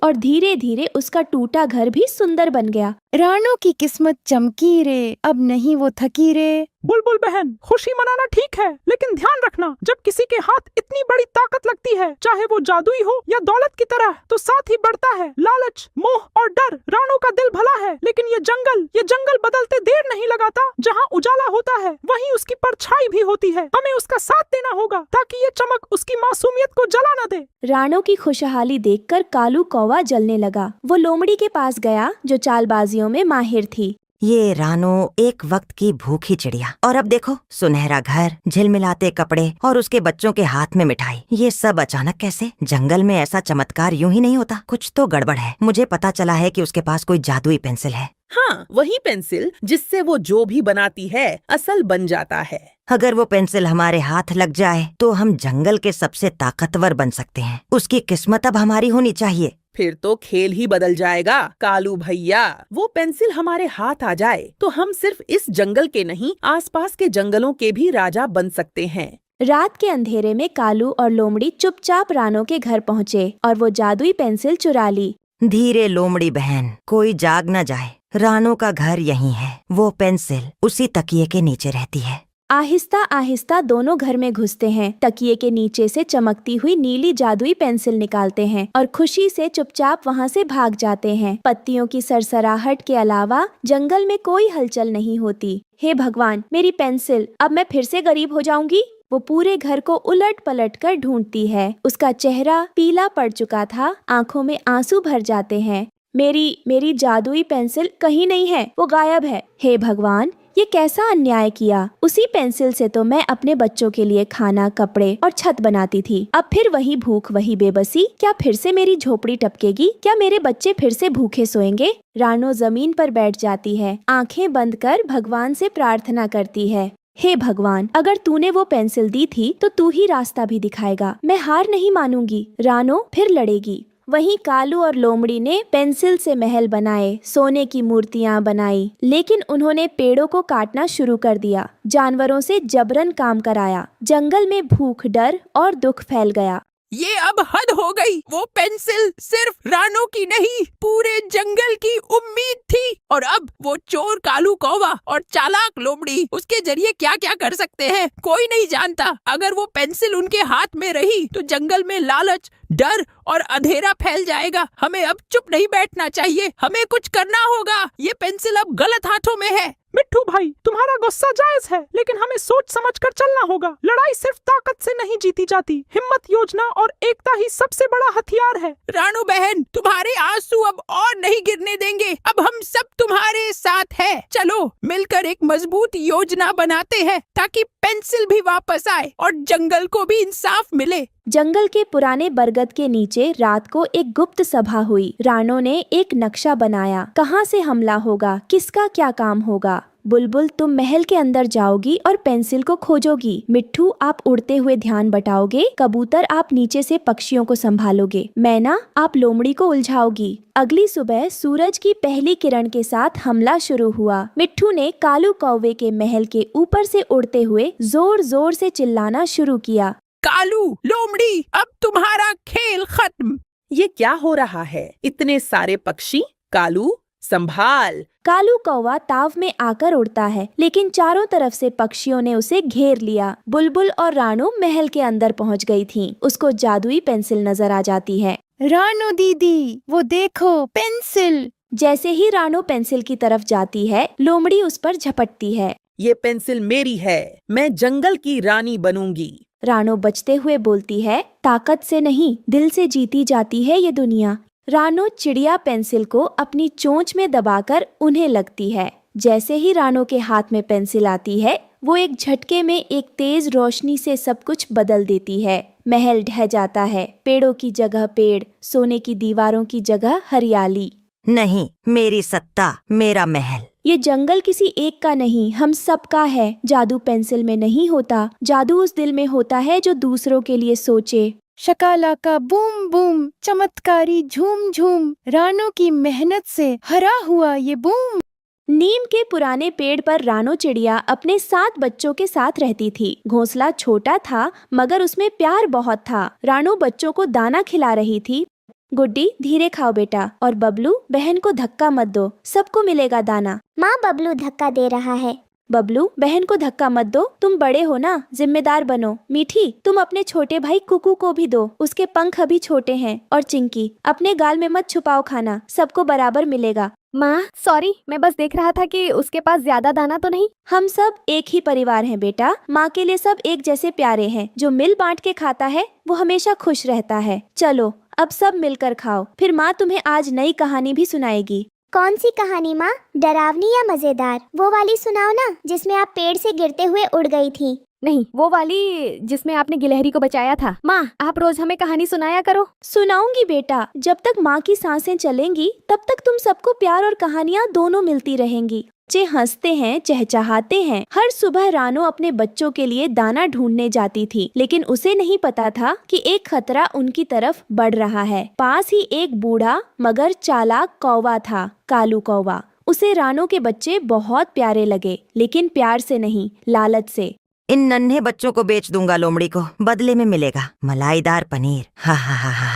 और धीरे धीरे उसका टूटा घर भी सुंदर बन गया। रानो की किस्मत चमकी रे, अब नहीं वो थकी रे। बुलबुल बहन, खुशी मनाना ठीक है, लेकिन ध्यान रखना, जब किसी के हाथ इतनी बड़ी ताकत लगती है, चाहे वो जादुई हो या दौलत की तरह, तो साथ ही बढ़ता है लालच, मोह और डर। रानो का दिल भला है, लेकिन ये जंगल बदलते देर नहीं लगाता। जहाँ उजाला होता है वहीं उसकी परछाई भी होती है। हमें उसका साथ देना होगा ताकि ये चमक उसकी मासूमियत को जला न दे। रानो की खुशहाली देखकर कालू कौवा जलने लगा। वो लोमड़ी के पास गया जो चालबाजियों में माहिर थी। ये रानो एक वक्त की भूखी चिड़िया, और अब देखो, सुनहरा घर, झिलमिलाते कपड़े और उसके बच्चों के हाथ में मिठाई। ये सब अचानक कैसे? जंगल में ऐसा चमत्कार यूं ही नहीं होता। कुछ तो गड़बड़ है। मुझे पता चला है कि उसके पास कोई जादुई पेंसिल है। हाँ, वही पेंसिल जिससे वो जो भी बनाती है असल बन जाता है। अगर वो पेंसिल हमारे हाथ लग जाए तो हम जंगल के सबसे ताकतवर बन सकते हैं। उसकी किस्मत अब हमारी होनी चाहिए। फिर तो खेल ही बदल जाएगा कालू भैया। वो पेंसिल हमारे हाथ आ जाए तो हम सिर्फ इस जंगल के नहीं, आसपास के जंगलों के भी राजा बन सकते हैं। रात के अंधेरे में कालू और लोमड़ी चुपचाप रानो के घर पहुँचे और वो जादुई पेंसिल चुरा ली। धीरे लोमड़ी बहन, कोई जाग न जाए। रानो का घर यहीं है। वो पेंसिल उसी तकिए के नीचे रहती है। आहिस्ता आहिस्ता दोनों घर में घुसते हैं, तकिए के नीचे से चमकती हुई नीली जादुई पेंसिल निकालते हैं और खुशी से चुपचाप वहाँ से भाग जाते हैं। पत्तियों की सरसराहट के अलावा जंगल में कोई हलचल नहीं होती। हे भगवान, मेरी पेंसिल, अब मैं फिर से गरीब हो जाऊंगी। वो पूरे घर को उलट पलट कर ढूंढती है। उसका चेहरा पीला पड़ चुका था, आंखों में आंसू भर जाते हैं। मेरी जादुई पेंसिल कहीं नहीं है, वो गायब है। हे भगवान, ये कैसा अन्याय किया। उसी पेंसिल से तो मैं अपने बच्चों के लिए खाना, कपड़े और छत बनाती थी। अब फिर वही भूख, वही बेबसी। क्या फिर से मेरी झोपड़ी टपकेगी? क्या मेरे बच्चे फिर से भूखे सोएंगे? रानो जमीन पर बैठ जाती है, आंखें बंद कर भगवान से प्रार्थना करती है। हे भगवान, अगर तूने वो पेंसिल दी थी तो तू ही रास्ता भी दिखाएगा। मैं हार नहीं मानूंगी। रानो फिर लड़ेगी। वहीं कालू और लोमड़ी ने पेंसिल से महल बनाए, सोने की मूर्तियां बनाई, लेकिन उन्होंने पेड़ों को काटना शुरू कर दिया, जानवरों से जबरन काम कराया। जंगल में भूख, डर और दुख फैल गया। ये अब हद हो गई। वो पेंसिल सिर्फ रानो की नहीं, पूरे जंगल की उम्मीद थी। और अब वो चोर कालू कौवा और चालाक लोमड़ी उसके जरिए क्या क्या कर सकते हैं, कोई नहीं जानता। अगर वो पेंसिल उनके हाथ में रही तो जंगल में लालच, डर और अंधेरा फैल जाएगा। हमें अब चुप नहीं बैठना चाहिए, हमें कुछ करना होगा। ये पेंसिल अब गलत हाथों में है। मिट्ठू भाई, तुम्हारा गुस्सा जायज है, लेकिन हमें सोच समझ कर चलना होगा। लड़ाई सिर्फ ताकत से नहीं जीती जाती, हिम्मत, योजना और एकता ही सबसे बड़ा हथियार है। रानू बहन, तुम्हारे आंसू अब और नहीं गिरने देंगे। अब हम सब तुम्हारे साथ हैं। चलो मिलकर एक मजबूत योजना बनाते हैं ताकि पेंसिल भी वापस आए और जंगल को भी इंसाफ मिले। जंगल के पुराने बरगद के नीचे रात को एक गुप्त सभा हुई। रानो ने एक नक्शा बनाया, कहाँ से हमला होगा, किसका क्या काम होगा। बुलबुल तुम महल के अंदर जाओगी और पेंसिल को खोजोगी। मिट्ठू आप उड़ते हुए ध्यान बटाओगे। कबूतर आप नीचे से पक्षियों को संभालोगे। मैना आप लोमड़ी को उलझाओगी। अगली सुबह सूरज की पहली किरण के साथ हमला शुरू हुआ। मिट्ठू ने कालू कौवे के महल के ऊपर से उड़ते हुए जोर जोर से चिल्लाना शुरू किया, कालू, लोमड़ी, अब तुम्हारा खेल खत्म। ये क्या हो रहा है? इतने सारे पक्षी। कालू संभाल। कालू कौवा ताव में आकर उड़ता है, लेकिन चारों तरफ से पक्षियों ने उसे घेर लिया। बुलबुल और रानू महल के अंदर पहुंच गई थीं। उसको जादुई पेंसिल नजर आ जाती है। रानू दीदी, वो देखो पेंसिल। जैसे ही रानू पेंसिल की तरफ जाती है, लोमड़ी उस पर झपटती है। ये पेंसिल मेरी है, मैं जंगल की रानी बनूंगी। रानू बचते हुए बोलती है, ताकत से नहीं, दिल से जीती जाती है ये दुनिया। रानू चिड़िया पेंसिल को अपनी चोंच में दबाकर उन्हें लगती है। जैसे ही रानू के हाथ में पेंसिल आती है, वो एक झटके में एक तेज रोशनी से सब कुछ बदल देती है। महल ढह जाता है। पेड़ों की जगह पेड़, सोने की दीवारों की जगह हरियाली। नहीं, मेरी सत्ता, मेरा महल। ये जंगल किसी एक का नहीं, हम सबका है। जादू पेंसिल में नहीं होता, जादू उस दिल में होता है जो दूसरों के लिए सोचे। शकाला का बूम बूम, चमत्कारी झूम झूम, रानू की मेहनत से हरा हुआ ये बूम। नीम के पुराने पेड़ पर रानू चिड़िया अपने 7 बच्चों के साथ रहती थी। घोंसला छोटा था, मगर उसमें प्यार बहुत था। रानू बच्चों को दाना खिला रही थी। गुड्डी, धीरे खाओ बेटा, और बबलू, बहन को धक्का मत दो, सबको मिलेगा दाना। माँ, बबलू धक्का दे रहा है। बबलू, बहन को धक्का मत दो, तुम बड़े हो ना, जिम्मेदार बनो। मीठी, तुम अपने छोटे भाई कुकू को भी दो, उसके पंख अभी छोटे हैं। और चिंकी, अपने गाल में मत छुपाओ खाना, सबको बराबर मिलेगा। माँ सॉरी, मैं बस देख रहा था कि उसके पास ज्यादा दाना तो नहीं। हम सब एक ही परिवार हैं बेटा। माँ के लिए सब एक जैसे प्यारे हैं। जो मिल बांट के खाता है वो हमेशा खुश रहता है। चलो अब सब मिलकर खाओ, फिर माँ तुम्हें आज नई कहानी भी सुनाएगी। कौन सी कहानी माँ? डरावनी या मजेदार? वो वाली सुनाओ ना, जिसमें आप पेड़ से गिरते हुए उड़ गई थी। नहीं, वो वाली जिसमें आपने गिलहरी को बचाया था। माँ, आप रोज हमें कहानी सुनाया करो। सुनाऊंगी बेटा, जब तक माँ की सांसें चलेंगी तब तक तुम सबको प्यार और कहानियाँ दोनों मिलती रहेंगी। बच्चे हंसते हैं, चहचहाते हैं। हर सुबह रानू अपने बच्चों के लिए दाना ढूंढने जाती थी, लेकिन उसे नहीं पता था कि एक खतरा उनकी तरफ बढ़ रहा है। पास ही एक बूढ़ा मगर चालाक कौवा था, कालू कौवा। उसे रानू के बच्चे बहुत प्यारे लगे, लेकिन प्यार से नहीं, लालच से। इन नन्हे बच्चों को बेच दूंगा लोमड़ी को, बदले में मिलेगा मलाईदार पनीर। हा हा हा हा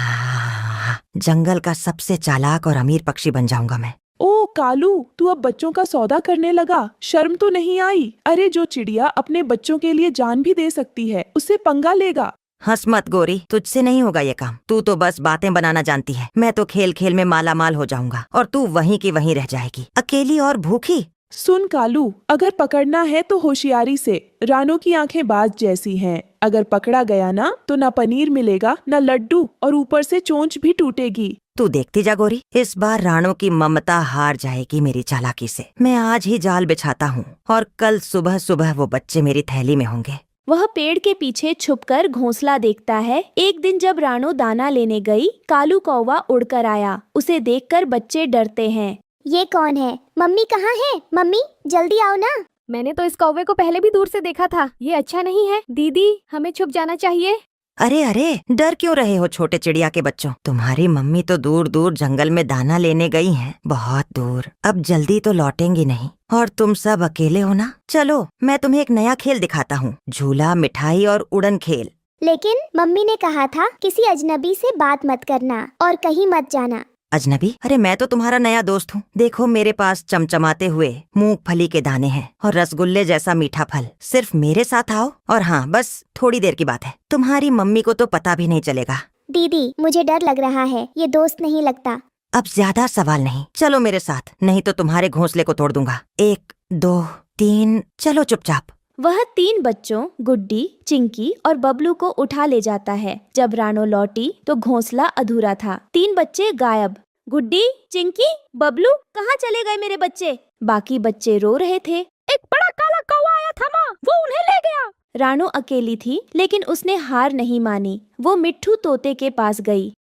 हा। जंगल का सबसे चालाक और अमीर पक्षी बन जाऊंगा मैं। ओ कालू, तू अब बच्चों का सौदा करने लगा? शर्म तो नहीं आई? अरे जो चिड़िया अपने बच्चों के लिए जान भी दे सकती है, उससे पंगा लेगा। हंस मत गोरी, तुझसे नहीं होगा ये काम। तू तो बस बातें बनाना जानती है। मैं तो खेल खेल में माला माल हो जाऊंगा और तू वहीं की वहीं रह जाएगी, अकेली और भूखी। सुन कालू, अगर पकड़ना है तो होशियारी से। रानू की आंखें बाज जैसी हैं। अगर पकड़ा गया ना तो न पनीर मिलेगा, न लड्डू, और ऊपर से चोंच भी टूटेगी। तू देखती जा गोरी, इस बार रानू की ममता हार जाएगी मेरी चालाकी से। मैं आज ही जाल बिछाता हूँ और कल सुबह सुबह वो बच्चे मेरी थैली में होंगे। वह पेड़ के पीछे छुपकर घोंसला देखता है। एक दिन जब रानू दाना लेने गई, कालू कौवा उड़कर आया। उसे देखकर बच्चे डरते हैं। ये कौन है? मम्मी कहाँ है? मम्मी जल्दी आओ ना। मैंने तो इस कौवे को पहले भी दूर से देखा था, ये अच्छा नहीं है। दीदी, हमें छुप जाना चाहिए। अरे अरे, डर क्यों रहे हो छोटे चिड़िया के बच्चों? तुम्हारी मम्मी तो दूर दूर जंगल में दाना लेने गई हैं, बहुत दूर। अब जल्दी तो लौटेंगी नहीं, और तुम सब अकेले हो ना। चलो मैं तुम्हें एक नया खेल दिखाता हूँ, झूला, मिठाई और उड़न खेल। लेकिन मम्मी ने कहा था किसी अजनबी से बात मत करना और कहीं मत जाना। अजनबी? अरे मैं तो तुम्हारा नया दोस्त हूँ। देखो मेरे पास चमचमाते हुए मूंगफली के दाने हैं और रसगुल्ले जैसा मीठा फल। सिर्फ मेरे साथ आओ, और हाँ, बस थोड़ी देर की बात है। तुम्हारी मम्मी को तो पता भी नहीं चलेगा। दीदी, मुझे डर लग रहा है, ये दोस्त नहीं लगता। अब ज्यादा सवाल नहीं, चलो मेरे साथ, नहीं तो तुम्हारे घोंसले को तोड़ दूंगा। 1 2 3, चलो चुपचाप। वह 3 बच्चों गुड्डी, चिंकी और बबलू को उठा ले जाता है। जब रानू लौटी तो घोंसला अधूरा था। 3 बच्चे गायब। गुड्डी, चिंकी, बबलू, कहाँ चले गए मेरे बच्चे? बाकी बच्चे रो रहे थे। एक बड़ा काला कौवा आया था माँ, वो उन्हें ले गया। रानू अकेली थी, लेकिन उसने हार नहीं मानी। वो मिट्ठू तोते के पास गई।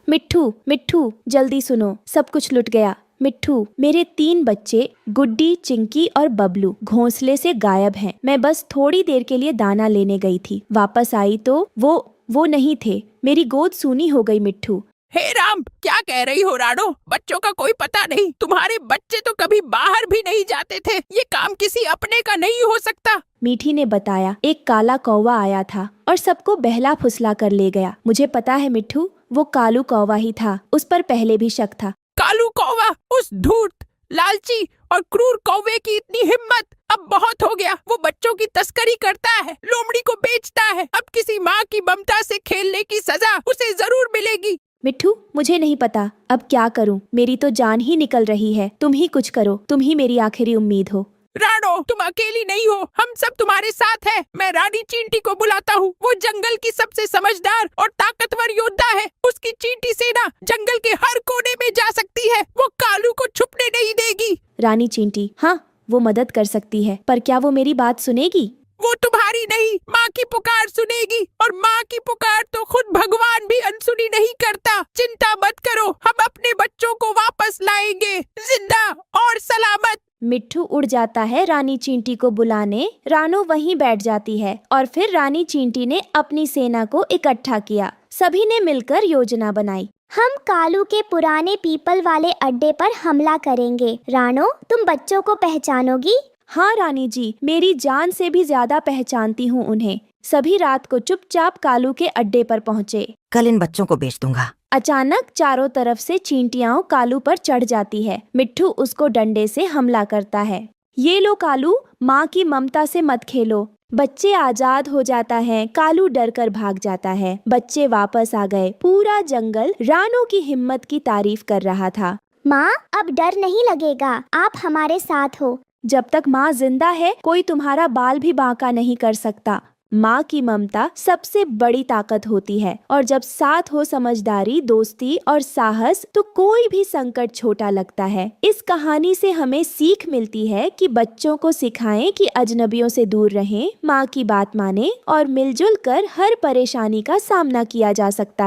मिट्ठू, मिट्ठू, जल्दी सुनो, सब कुछ लुट गया। मिट्ठू, मेरे 3 बच्चे गुड्डी, चिंकी और बबलू घोंसले से गायब हैं। मैं बस थोड़ी देर के लिए दाना लेने गई थी, वापस आई तो वो नहीं थे। मेरी गोद सूनी हो गई मिट्ठू। हे राम, क्या कह रही हो रानो? बच्चों का कोई पता नहीं। तुम्हारे बच्चे तो कभी बाहर भी नहीं जाते थे। ये काम किसी अपने का नहीं हो सकता। मीठी ने बताया, एक काला कौवा आया था और सबको बहला फुसला कर ले गया। मुझे पता है मिट्ठू, वो कालू कौवा ही था। उस पर पहले भी शक था। कालू कौवा, उस धूर्त, लालची और क्रूर कौवे की इतनी हिम्मत! अब बहुत हो गया। वो बच्चों की तस्करी करता है, लोमड़ी को बेचता है। अब किसी माँ की ममता से खेलने की सजा उसे जरूर मिलेगी। मिट्ठू, मुझे नहीं पता अब क्या करूं। मेरी तो जान ही निकल रही है। तुम ही कुछ करो, तुम ही मेरी आखिरी उम्मीद हो। रानो, तुम अकेली नहीं हो, हम सब तुम्हारे साथ हैं। मैं रानी चींटी को बुलाता हूँ। वो जंगल की सबसे समझदार और ताकतवर योद्धा है। उसकी चींटी सेना जंगल के हर कोने में जा सकती है। वो कालू को छुपने नहीं देगी। रानी चींटी, हाँ, वो मदद कर सकती है, पर क्या वो मेरी बात सुनेगी? वो तुम्हारी नहीं, माँ की पुकार सुनेगी। और माँ की पुकार तो खुद भगवान भी अनसुनी नहीं करता। चिंता मत करो, हम अपने बच्चों को वापस लाएंगे, जिंदा और सलामत। मिट्ठू उड़ जाता है रानी चींटी को बुलाने। रानो वहीं बैठ जाती है और फिर रानी चींटी ने अपनी सेना को इकट्ठा किया। सभी ने मिलकर योजना बनाई। हम कालू के पुराने पीपल वाले अड्डे पर हमला करेंगे। रानो, तुम बच्चों को पहचानोगी? हाँ रानी जी, मेरी जान से भी ज्यादा पहचानती हूँ उन्हें। सभी रात को चुपचाप कालू के अड्डे पर पहुँचे। कल इन बच्चों को बेच दूंगा। अचानक चारों तरफ से चींटियां कालू पर चढ़ जाती है। मिट्ठू उसको डंडे से हमला करता है। ये लो कालू, माँ की ममता से मत खेलो। बच्चे आजाद हो जाता है। कालू डर कर भाग जाता है। बच्चे वापस आ गए। पूरा जंगल रानो की हिम्मत की तारीफ कर रहा था। माँ, अब डर नहीं लगेगा, आप हमारे साथ हो। जब तक माँ जिंदा है, कोई तुम्हारा बाल भी बांका नहीं कर सकता। माँ की ममता सबसे बड़ी ताकत होती है, और जब साथ हो समझदारी, दोस्ती और साहस, तो कोई भी संकट छोटा लगता है। इस कहानी से हमें सीख मिलती है कि बच्चों को सिखाएं कि अजनबियों से दूर रहें, माँ की बात माने और मिलजुल कर हर परेशानी का सामना किया जा सकता है।